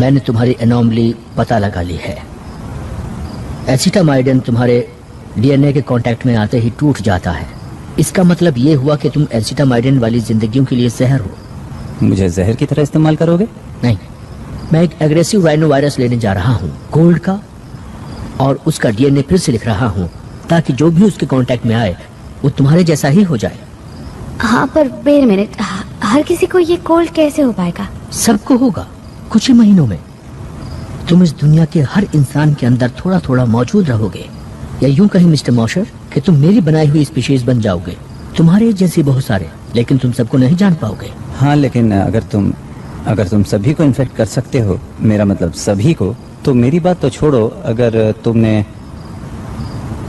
मैंने तुम्हारी एनोमली पता लगा ली है। एसिटामाइडिन तुम्हारे डीएनए के कांटेक्ट में आते ही टूट जाता है। इसका मतलब ये हुआ कि तुम एसिटामाइडिन वाली जिंदगियों के लिए जहर हो। मुझे जहर की तरह इस्तेमाल करोगे? नहीं, मैं एक एग्रेसिव राइनो वायरस लेने जा रहा हूँ, गोल्ड का, और उसका डीएनए फिर से लिख रहा हूँ ताकि जो भी उसके कांटेक्ट में आए वो तुम्हारे जैसा ही हो जाए। हाँ, पर वेट मिनट, हर किसी को ये कोल्ड कैसे हो पाएगा? सबको होगा कुछ ही महीनों में। तुम इस दुनिया के हर इंसान के अंदर थोड़ा थोड़ा मौजूद रहोगे, या यूं कहीं मिस्टर मॉशर कि तुम मेरी बनाई हुई स्पीशीज बन जाओगे। तुम्हारे जैसे बहुत सारे, लेकिन तुम सबको नहीं जान पाओगे। हाँ, लेकिन अगर तुम सभी को इन्फेक्ट कर सकते हो, मेरा मतलब सभी को, तो मेरी बात तो छोड़ो, अगर तुमने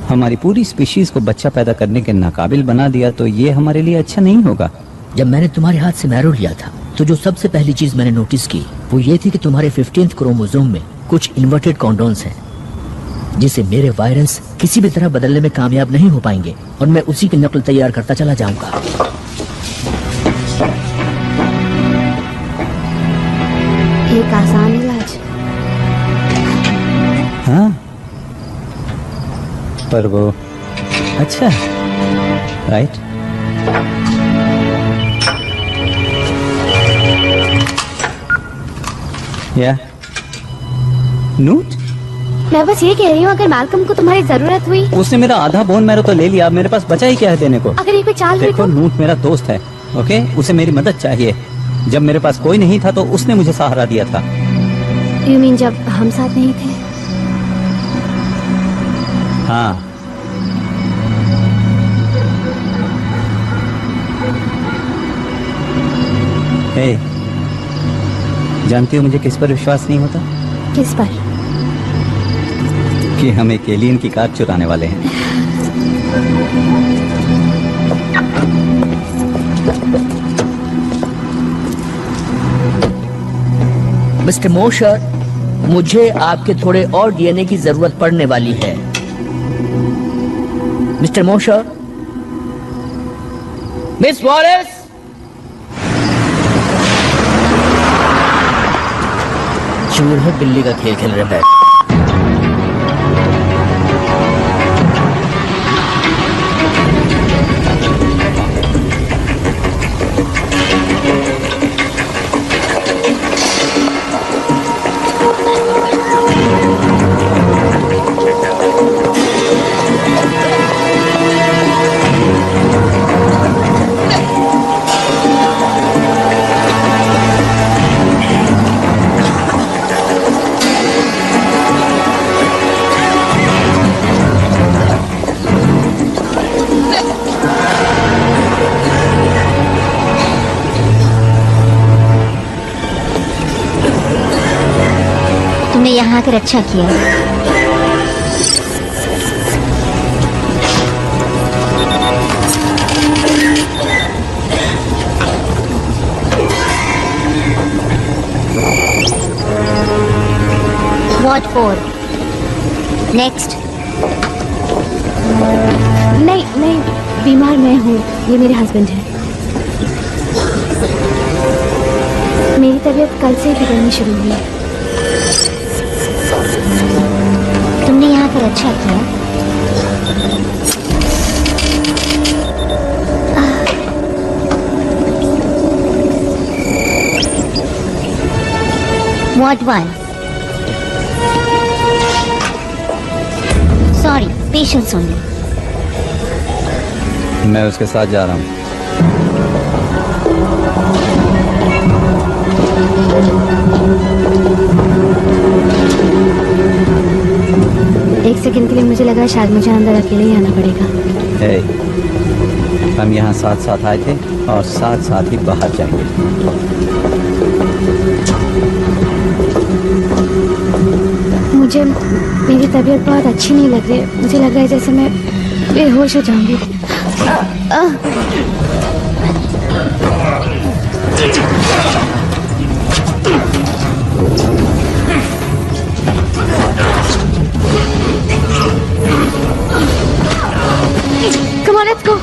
हमारी पूरी स्पीशीज को बच्चा पैदा करने के नाकाबिल बना दिया तो ये हमारे लिए अच्छा नहीं होगा। जब मैंने तुम्हारे हाथ से मैरो लिया था तो जो सबसे पहली चीज मैंने नोटिस की वो ये थी कि तुम्हारे 15th क्रोमोसोम में कुछ इन्वर्टेड कॉन्डोन्स हैं, जिसे मेरे वायरस किसी भी तरह बदलने में कामयाब नहीं हो पाएंगे, और मैं उसी की नकल तैयार करता चला जाऊंगा। एक आसान इलाज। हाँ, पर वो अच्छा, राइट? या नूट? मैं बस ये कह रही हूँ, अगर मैल्कम को तुम्हारी जरूरत हुई। उसने मेरा आधा बोन मैरो तो ले लिया, मेरे पास बचा ही क्या है देने को? अगर ये कोई चाल हुई देखो, तो? नूट मेरा दोस्त है, ओके? उसे मेरी मदद चाहिए। जब मेरे पास कोई नहीं था तो उसने मुझे सहारा दिया था। You mean जब हम साथ नहीं थे? हाँ, हे, जानती हो मुझे किस पर विश्वास नहीं होता? किस पर? कि हम एक एलियन की कार चुराने वाले हैं। मिस्टर मोशर, मुझे आपके थोड़े और डीएनए की जरूरत पड़ने वाली है। मिस्टर मोशर, मिस वॉलेस, चूहे बिल्ली का खेल खेल रहे हैं। यहाँ आकर अच्छा किया। What for? Next. नहीं, बीमार मैं हूँ, ये मेरे हस्बैंड हैं। मेरी तबीयत कल से बिगड़नी शुरू हुई है। तुमने यहाँ पर अच्छा किया। What one? Sorry, patience only. मैं उसके साथ जा रहा हूँ। एक सेकंड के लिए मुझे लगा शायद मुझे अंदर अकेले ही आना पड़ेगा। हे, हम यहाँ साथ साथ आए थे और साथ साथ ही बाहर जाएंगे। मुझे मेरी तबीयत बहुत अच्छी नहीं लग रही है। मुझे लग रहा है जैसे मैं बेहोश हो जाऊंगी। Come on, let's go.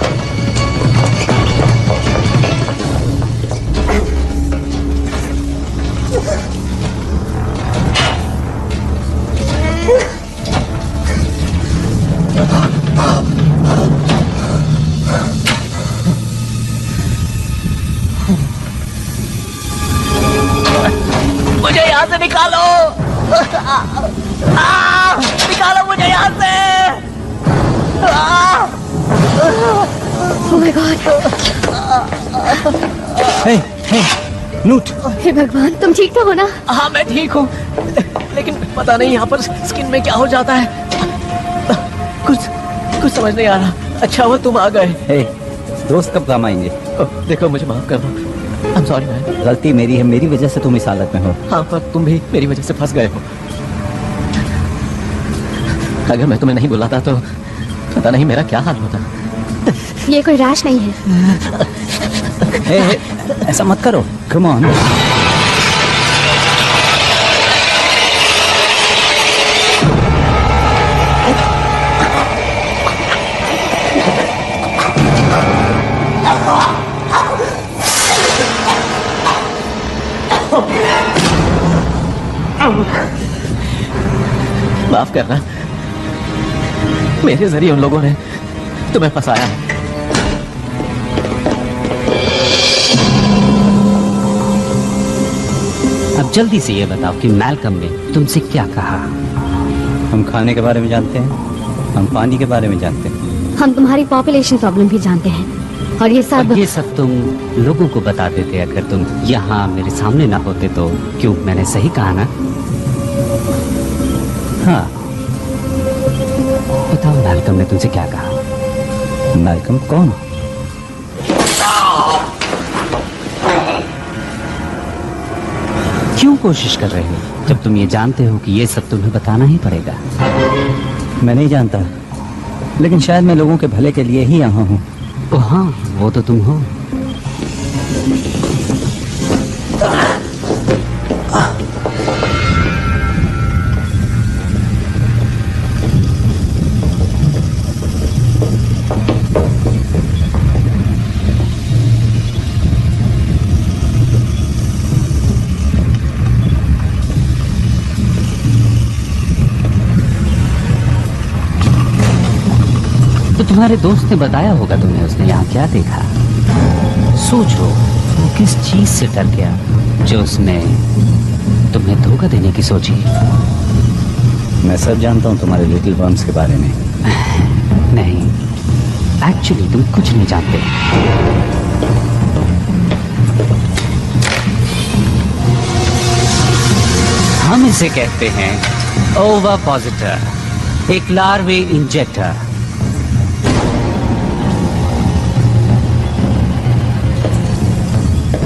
मुझे यहाँ से निकालो। निकालो मुझे यहाँ से। Oh my God. हे, नूट। हे भगवान, तुम ठीक तो हो ना? हाँ मैं ठीक हूँ, लेकिन पता नहीं यहाँ पर स्किन में क्या हो जाता है। कुछ समझ नहीं आ रहा। अच्छा हुआ तुम आ गए। हे, दोस्त कब काम आएंगे? देखो मुझे माफ कर दो। I'm sorry man। गलती मेरी है, मेरी वजह से तुम इस हालत में हो। हाँ पर तुम भी मेरी वजह से फंस गए हो। अगर मैं तुम्हें नहीं बुलाता तो पता नहीं मेरा क्या हाल होता। ये कोई राश नहीं है। हे, ऐसा मत करो। Come on. माफ करना, मेरे जरिए उन लोगों ने तुम्हें फंसाया। अब जल्दी से ये बताओ कि मैल्कम ने तुमसे क्या कहा? हम खाने के बारे में जानते हैं, हम पानी के बारे में जानते हैं। हम तुम्हारी पॉपुलेशन प्रॉब्लम भी जानते हैं और ये सब। और ये सब तुम लोगों को बता देते अगर तुम यहाँ मेरे सामने ना होते तो। क्यों, मैंने सही कहा ना? हाँ। बताओ मैल्कम ने तुमसे क्या कहा? मैल्कम कौन? क्यों कोशिश कर रहे हो जब तुम ये जानते हो कि ये सब तुम्हें बताना ही पड़ेगा? मैं नहीं जानता, लेकिन शायद मैं लोगों के भले के लिए ही यहाँ हूँ। ओ हाँ, वो तो तुम हो। तुम्हारे दोस्त ने बताया होगा तुम्हें, उसने यहाँ क्या देखा? सोचो वो किस चीज से डर गया जो उसने तुम्हें धोखा देने की सोची। मैं सब जानता हूँ तुम्हारे लिटिल वर्म्स के बारे में। नहीं, एक्चुअली तुम कुछ नहीं जानते। हम इसे कहते हैं ओविपोसिटर, एक लार्वे इंजेक्टर।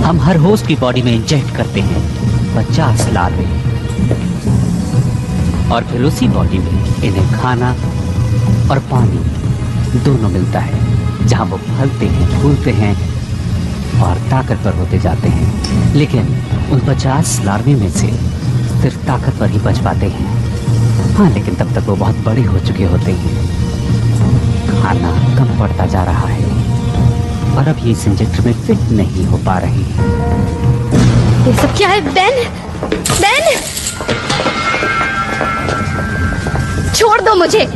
हम हर होस्ट की बॉडी में इंजेक्ट करते हैं 50 लार्वे। और फिर उसी बॉडी में इन्हें खाना और पानी दोनों मिलता है, जहां वो फलते हैं, फूलते हैं और ताकतवर होते जाते हैं। लेकिन उन 50 लार्वे में से सिर्फ ताकतवर ही बच पाते हैं। हाँ, लेकिन तब तक वो बहुत बड़े हो चुके होते हैं। खाना कम पड़ता जा रहा है और अब ये इस इंजेक्टर में फिट नहीं हो पा रहे हैं। ये सब क्या है? बेन, बेन, छोड़ दो मुझे।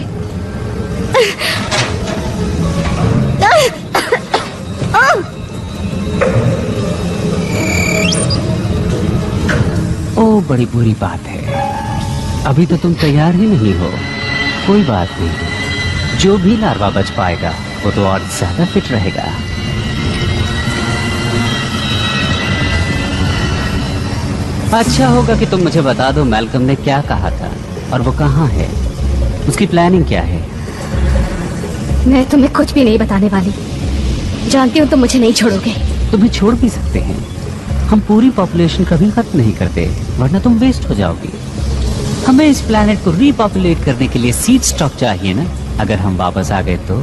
ओ, बड़ी बुरी बात है। अभी तो तुम तैयार ही नहीं हो। कोई बात नहीं, जो भी लार्वा बच पाएगा वो तो और ज्यादा फिट रहेगा। अच्छा होगा कि तुम मुझे बता दो मैल्कम ने क्या कहा था और वो कहाँ है, उसकी प्लानिंग क्या है। मैं तुम्हें कुछ भी नहीं बताने वाली। जानती हूँ तुम मुझे नहीं छोड़ोगे। तुम्हें छोड़ भी सकते हैं, हम पूरी पॉपुलेशन कभी खत्म नहीं करते, वरना तुम वेस्ट हो जाओगी। हमें इस प्लैनेट को रीपॉपुलेट करने के लिए सीड स्टॉक चाहिए ना। अगर हम वापस आ गए तो,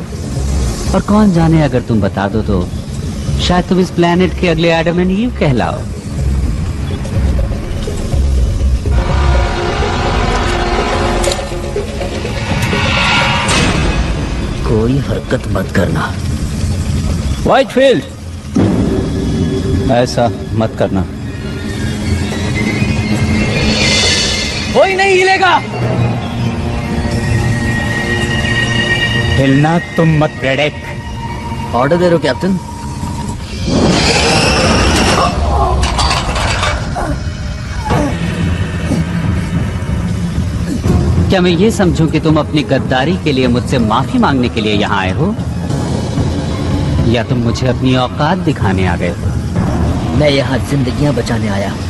और कौन जाने अगर तुम बता दो तो शायद तुम इस प्लैनेट के अगले एडम एंड ईव कहलाओ। कोई हरकत मत करना। व्हाइटफील्ड, ऐसा मत करना। कोई नहीं हिलेगा। हिलना तुम मत, प्रेडेक। ऑर्डर दे रहे हो कैप्टन? क्या मैं ये समझूं कि तुम अपनी गद्दारी के लिए मुझसे माफी मांगने के लिए यहाँ आए हो, या तुम मुझे अपनी औकात दिखाने आ गए हो? मैं यहाँ जिंदगियां बचाने आया हूँ।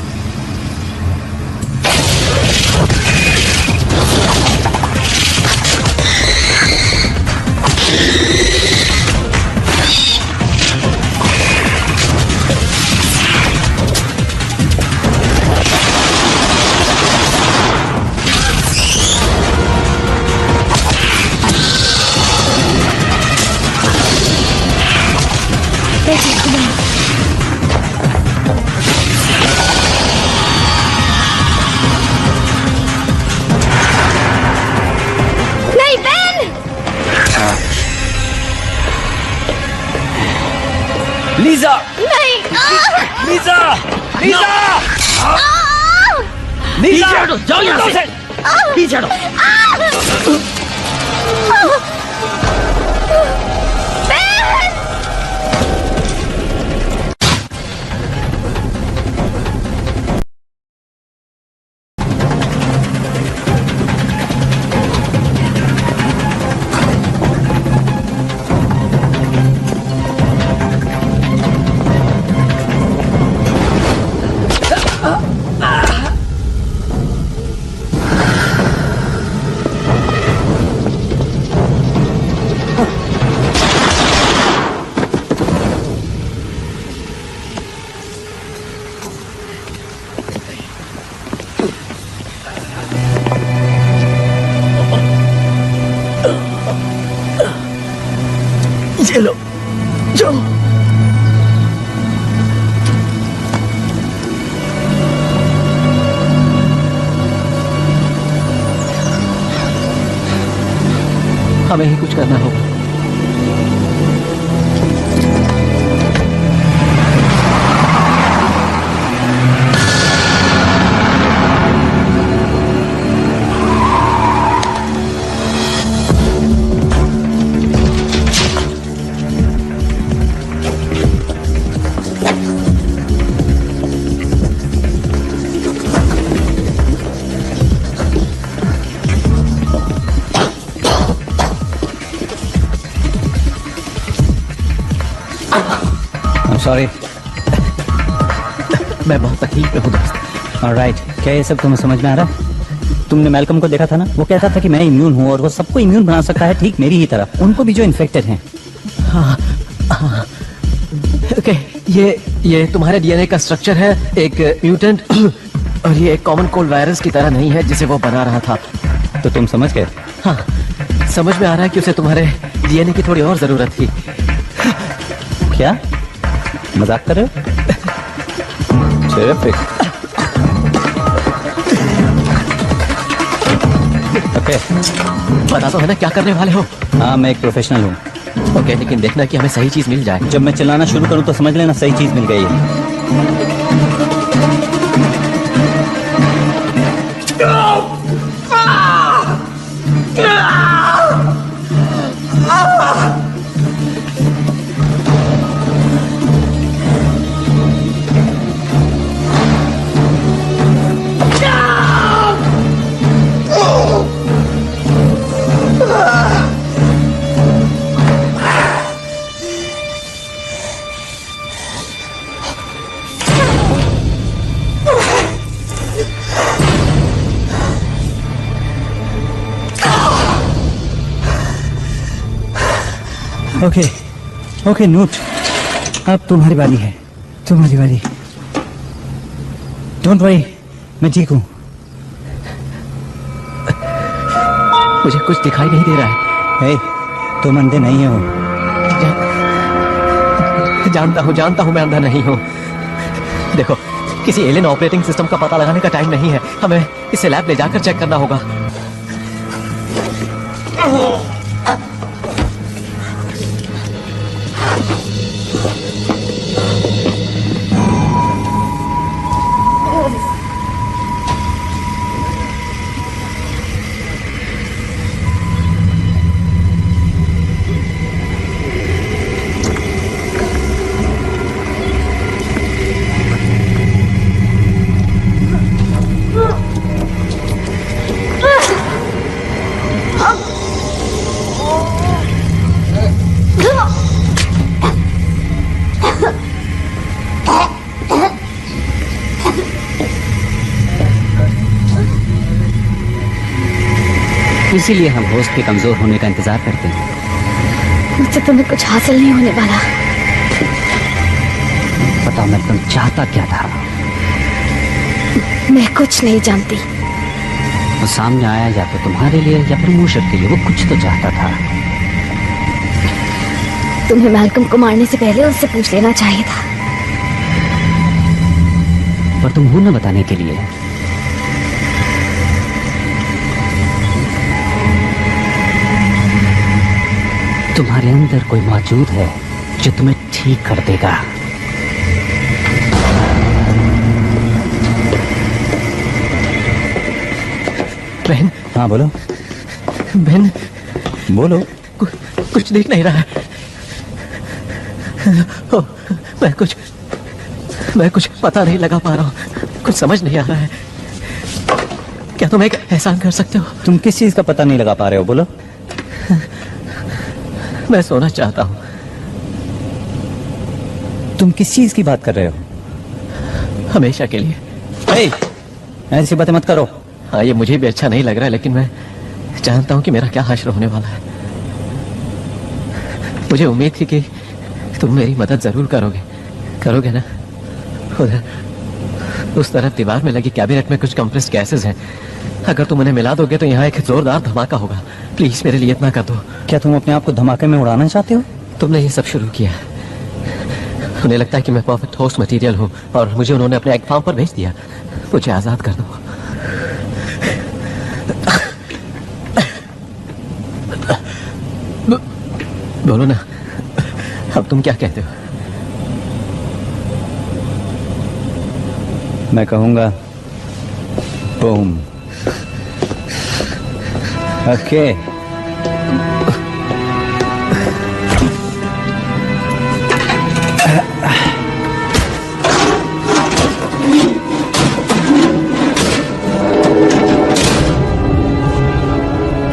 लीजा, नहीं। लीजा, लीजा, लीजा, जाओ यहाँ से। पीछे हटो। चलो, जो हमें ही कुछ करना होगा। सॉरी, मैं बहुत तकलीफ में हूँ दोस्त। ऑलराइट, क्या ये सब तुम्हें समझ में आ रहा है? तुमने मैल्कम को देखा था ना, वो कहता था कि मैं इम्यून हूँ और वो सबको इम्यून बना सकता है, ठीक मेरी ही तरह, उनको भी जो इन्फेक्टेड हैं। हाँ, हाँ, ओके, ये तुम्हारे डीएनए का स्ट्रक्चर है, एक म्यूटेंट, और ये एक कॉमन कोल्ड वायरस की तरह नहीं है जिसे वो बना रहा था। तो तुम समझ गए? हाँ, समझ में आ रहा है कि उसे तुम्हारे जीने की थोड़ी और जरूरत थी। क्या मजाक कर रहे हो? Terrific. ओके, पता तो है ना क्या करने वाले हो? हाँ मैं एक प्रोफेशनल हूँ। ओके, लेकिन देखना कि हमें सही चीज मिल जाए। जब मैं चलाना शुरू करूँ तो समझ लेना सही चीज मिल गई है। ओके ओके नूट, अब तुम्हारी बारी है, तुम्हारी बारी। डोंट वरी, मैं ठीक हूँ। मुझे कुछ दिखाई नहीं दे रहा है। हे, तुम अंधे नहीं हो। जानता हूँ मैं अंधा नहीं हूँ। देखो, किसी एलियन ऑपरेटिंग सिस्टम का पता लगाने का टाइम नहीं है। हमें इसे लैब ले जाकर चेक करना होगा। इसीलिए हम होस्ट के कमजोर होने का इंतजार करते हैं। मुझसे तुम्हें कुछ हासिल नहीं होने वाला। बताओ मैं तुम चाहता क्या था? मैं कुछ नहीं जानती। वो सामने आया या तो तुम्हारे लिए या प्रमोशन के लिए, वो कुछ तो चाहता था। तुम्हें मैल्कम को मारने से पहले उससे पूछ लेना चाहिए था। पर तुम हो न बताने के लिए। तुम्हारे अंदर कोई मौजूद है जो तुम्हें ठीक कर देगा। बहन। हाँ बोलो। बहन बोलो। कुछ दिख नहीं रहा है। ओ, मैं कुछ पता नहीं लगा पा रहा हूँ। कुछ समझ नहीं आ रहा है। क्या तुम एक एहसान कर सकते हो? तुम किस चीज का पता नहीं लगा पा रहे हो? बोलो। मैं सोना चाहता हूँ। तुम किस चीज की बात कर रहे हो? हमेशा के लिए। ऐसी बातें मत करो। हाँ, ये मुझे भी अच्छा नहीं लग रहा है, लेकिन मैं जानता हूँ कि मेरा क्या हश्र होने वाला है। मुझे उम्मीद थी कि तुम मेरी मदद जरूर करोगे ना? उधर उस तरफ दीवार में लगी कैबिनेट में कुछ कंप्रेस्ड गैसेस हैं। अगर तुम उन्हें मिला दोगे तो यहाँ एक जोरदार धमाका होगा। प्लीज मेरे लिए इतना कर दो। क्या तुम अपने आप को धमाके में उड़ाना चाहते हो? तुमने ये सब शुरू किया। उन्हें लगता है कि मैं परफेक्ट होस्ट मटेरियल हूँ और मुझे उन्होंने अपने एग फार्म पर भेज दिया। मुझे आजाद कर दो। बोलो ना, अब तुम क्या कहते हो? मैं कहूंगा बूम। ओके।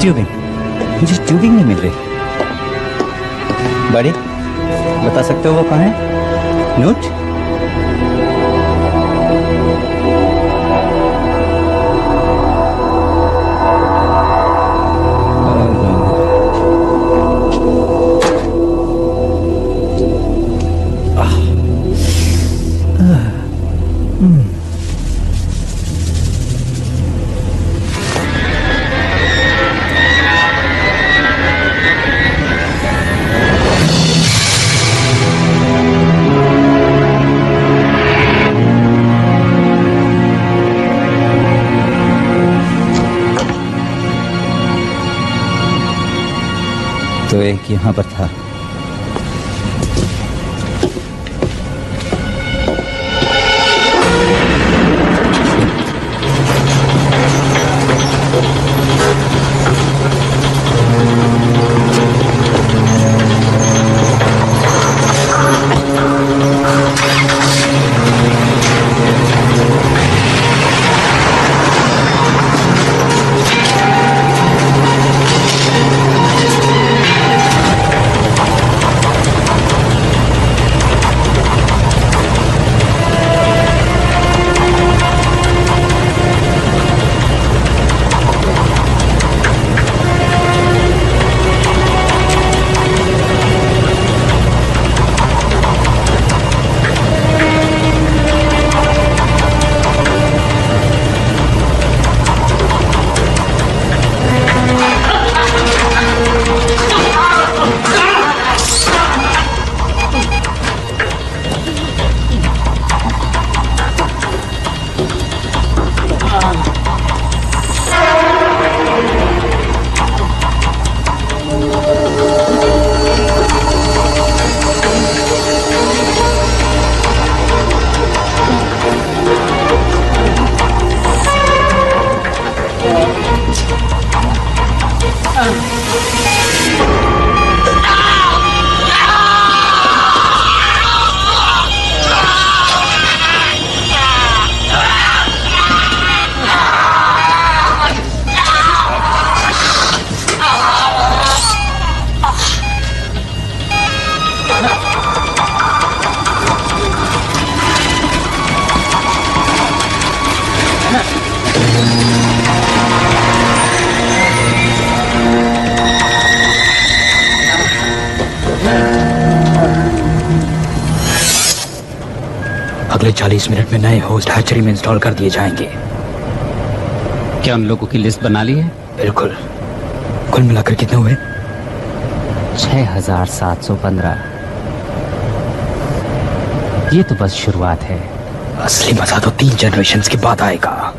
ट्यूबिंग, मुझे ट्यूबिंग नहीं मिल रही। बड़ी बता सकते हो वो कहाँ है? नोट? तो एक यहाँ पर था। अगले 40 मिनट में नए होस्ट हैचरी में इंस्टॉल कर दिए जाएंगे। क्या उन लोगों की लिस्ट बना ली है? बिल्कुल। कुल मिलाकर कितने हुए? 6715। ये तो बस शुरुआत है। असली मजा तो 3 जनरेशंस के बाद आएगा।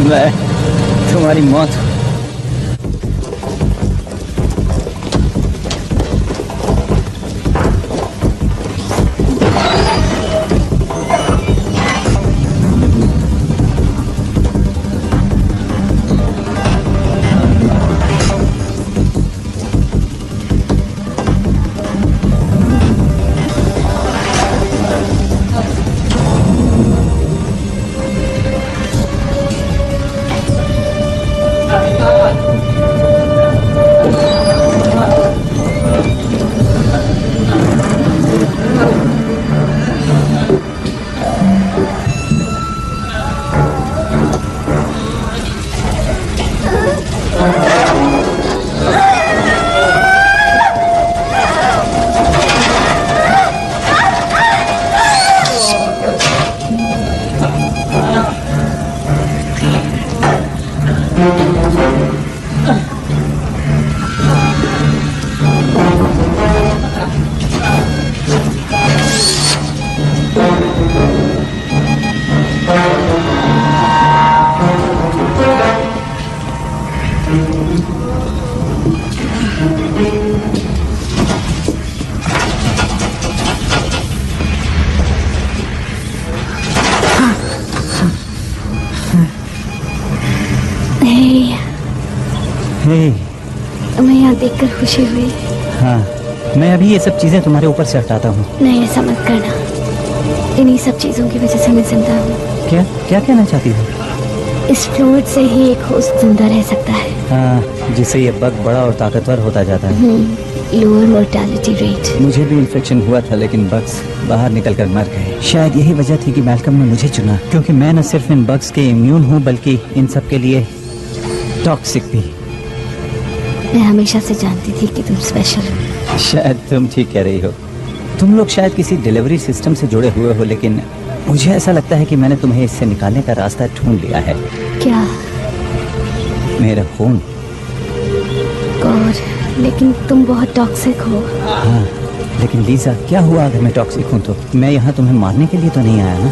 मैं तुम्हारी मौत हे, तुम्हें यहाँ देखकर खुशी हुई। हाँ, मैं अभी ये सब चीजें तुम्हारे ऊपर से हटाता हूँ। नहीं, ऐसा मत करना। इन्हीं सब चीजों की वजह से मैं जिंदा हूँ। क्या क्या कहना चाहती हो? इस फ्लूइड से ही एक होस्ट जिंदा रह सकता है। हाँ, जिससे ये बग बड़ा और ताकतवर होता जाता है। Lower mortality rate. मुझे भी इन्फेक्शन हुआ था, लेकिन बग्स बाहर निकलकर मर गए। शायद यही वजह थी कि मैल्कम ने मुझे चुना, क्योंकि मैं न सिर्फ इन बग्स के इम्यून हूँ बल्कि इन सब के लिए टॉक्सिक भी। मैं हमेशा से जानती थी कि तुम स्पेशल हो। शायद तुम ठीक कह रही हो। तुम लोग शायद किसी डिलीवरी सिस्टम से जुड़े हुए हो, लेकिन मुझे ऐसा लगता है कि मैंने तुम्हें इससे निकालने का रास्ता ढूंढ लिया है। क्या? मेरा खून। गॉड, लेकिन तुम बहुत टॉक्सिक हो। हाँ, लेकिन लीजा, क्या हुआ अगर मैं टॉक्सिक हूँ तो? मैं यहाँ तुम्हें मारने के लिए तो नहीं आया ना?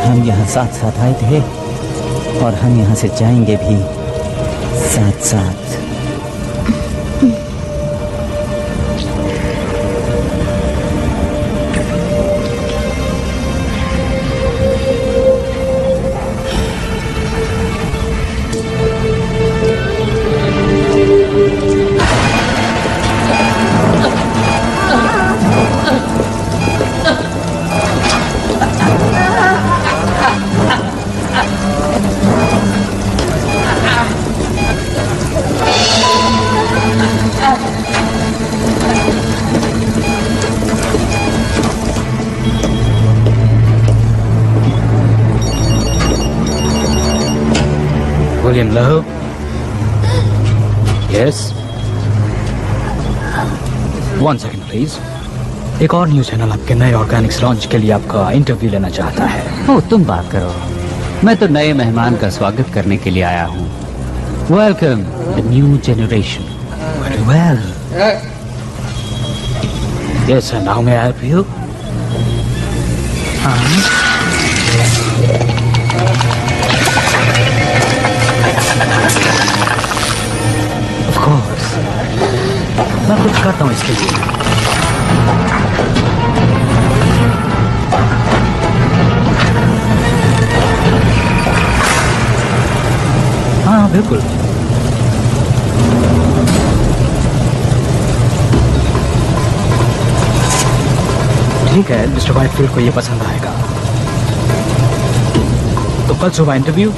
हम यहाँ साथ साथ आए थे और हम यहाँ से जाएंगे भी साथ साथ। William Lowe? Yes? One second, please. एक और न्यूज़ चैनल आपके नए ऑर्गेनिक्स लॉन्च के लिए आपका इंटरव्यू लेना चाहता है। ओ, तुम बात करो। मैं तो नए मेहमान का स्वागत करने के लिए आया हूँ। Welcome the new generation. Very well. Yes, and how may I help you? Of course. मैं कुछ करता हूँ इसके लिए। हाँ, बिल्कुल। ठीक है, मिस्टर वाइटफील्ड को ये पसंद आएगा। तो कल सुबह इंटरव्यू।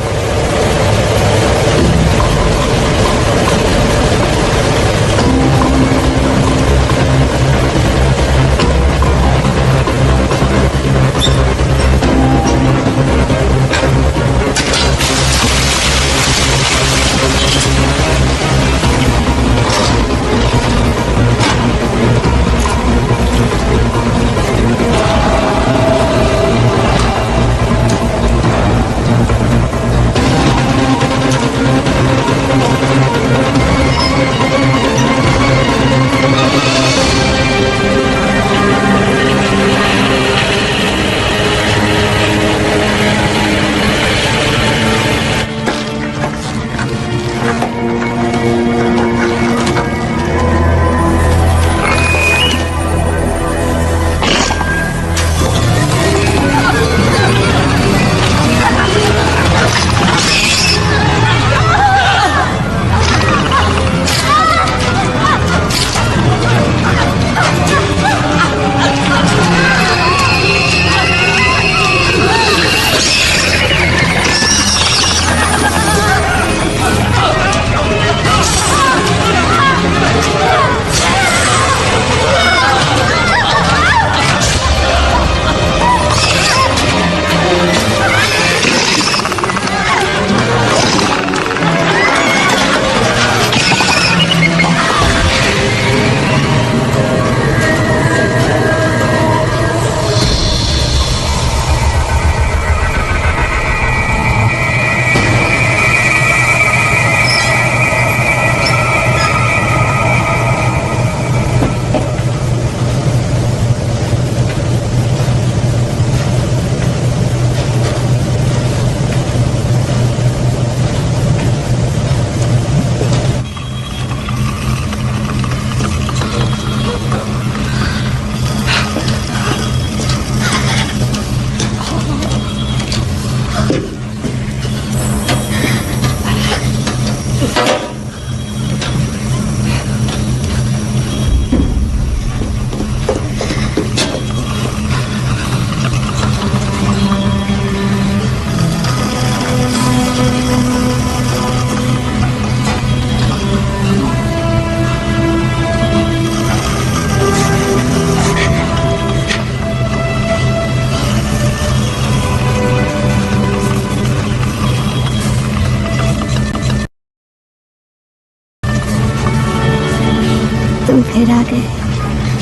तुम फिर आ गए।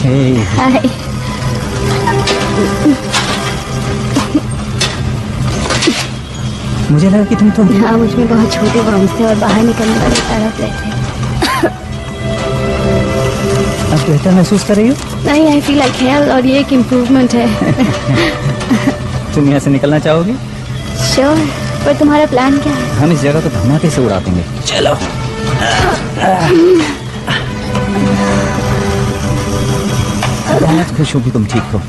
हे, हाय। मुझे लगा कि तुम हाँ, मुझ में बहुत छोटे बॉम्ब्स थे और बाहर निकलने वाले तड़प रहे थे। अब बेहतर महसूस कर रही हो? नहीं, आई फील लाइक हेल और ये एक इम्प्रूवमेंट है। तुम यहाँ से निकलना चाहोगी? श्योर, पर तुम्हारा प्लान क्या है? हम इस जगह को धमाके से उड़ा देंगे। चलो। बहुत खुश हूँ कि तुम ठीक हो।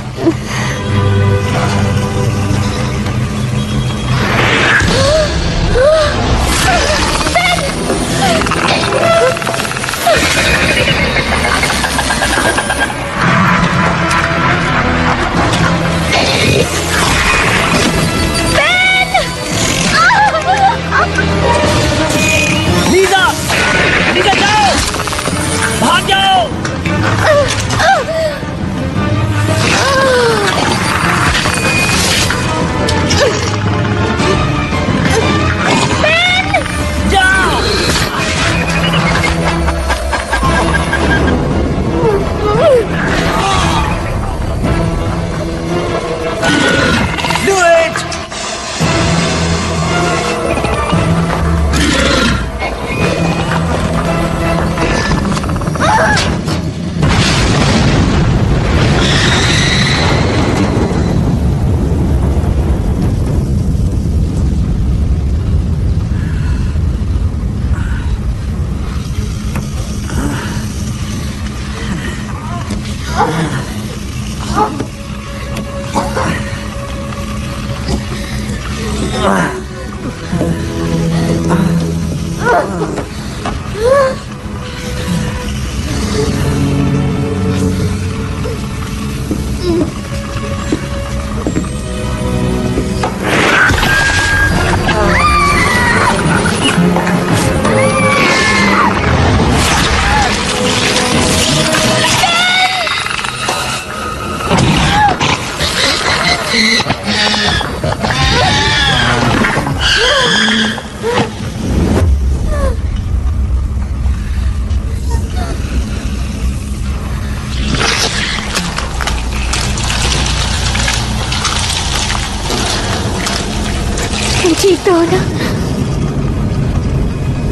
ठीक तो हो ना?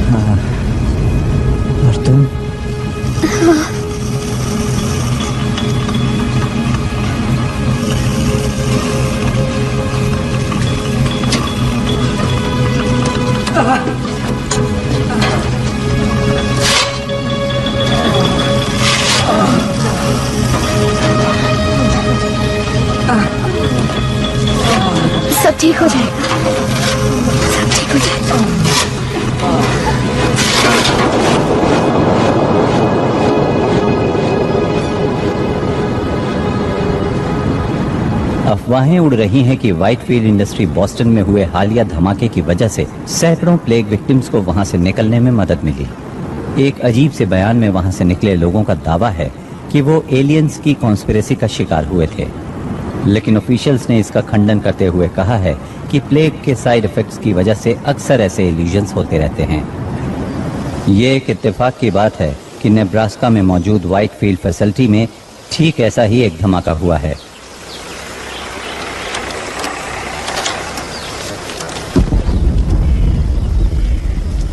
हाँ। और तुम? सब ठीक हो जाएगा। सब ठीक हो जाएगा। अफवाहें उड़ रही हैं कि व्हाइटफील्ड इंडस्ट्री बॉस्टन में हुए हालिया धमाके की वजह से सैकड़ों प्लेग विक्टिम्स को वहां से निकलने में मदद मिली। एक अजीब से बयान में वहां से निकले लोगों का दावा है कि वो एलियंस की कॉन्स्पिरेसी का शिकार हुए थे, लेकिन ऑफिशियल्स ने इसका खंडन करते हुए कहा है कि प्लेग के साइड इफेक्ट्स की वजह से अक्सर ऐसे इल्यूजन्स होते रहते हैं। ये एक इत्तेफाक की बात है कि नेब्रास्का में मौजूद व्हाइटफील्ड फैसिलिटी में ठीक ऐसा ही एक धमाका हुआ है।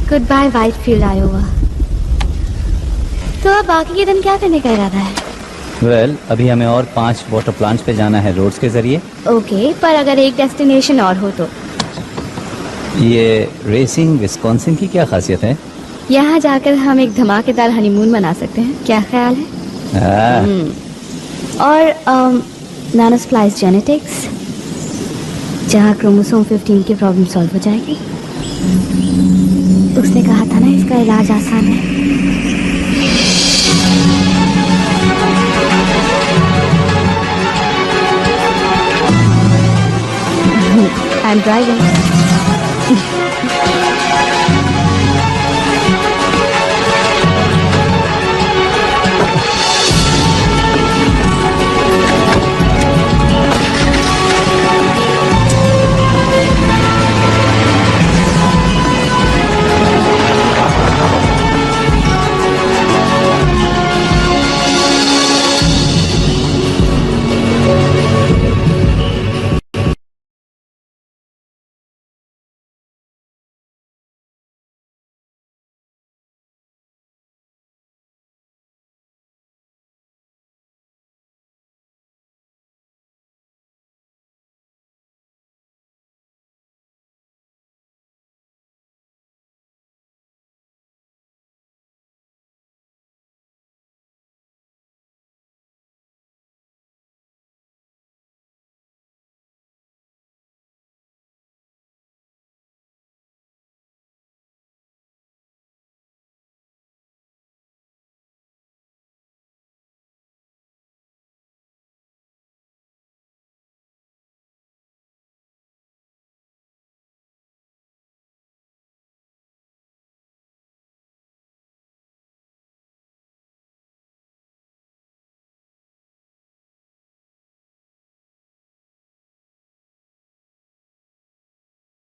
Goodbye Whitefield, Iowa. तो अब बाकी के दिन क्या करने का इरादा है? वेल, अभी हमें और 5 वाटर प्लांट्स पे जाना है रोड्स के जरिए। ओके, पर अगर एक डेस्टिनेशन और हो तो? ये रेसिंग विस्कॉन्सिन की क्या खासियत है? यहाँ जाकर हम एक धमाकेदार हनीमून मना सकते हैं, क्या ख्याल है? और नानोस्प्लाइस जेनेटिक्स, जहाँ क्रोमोसोम 15 की प्रॉब्लम सॉल्व हो जाएगी। उसने कहा था ना, इसका इलाज आसान है। I'm driving.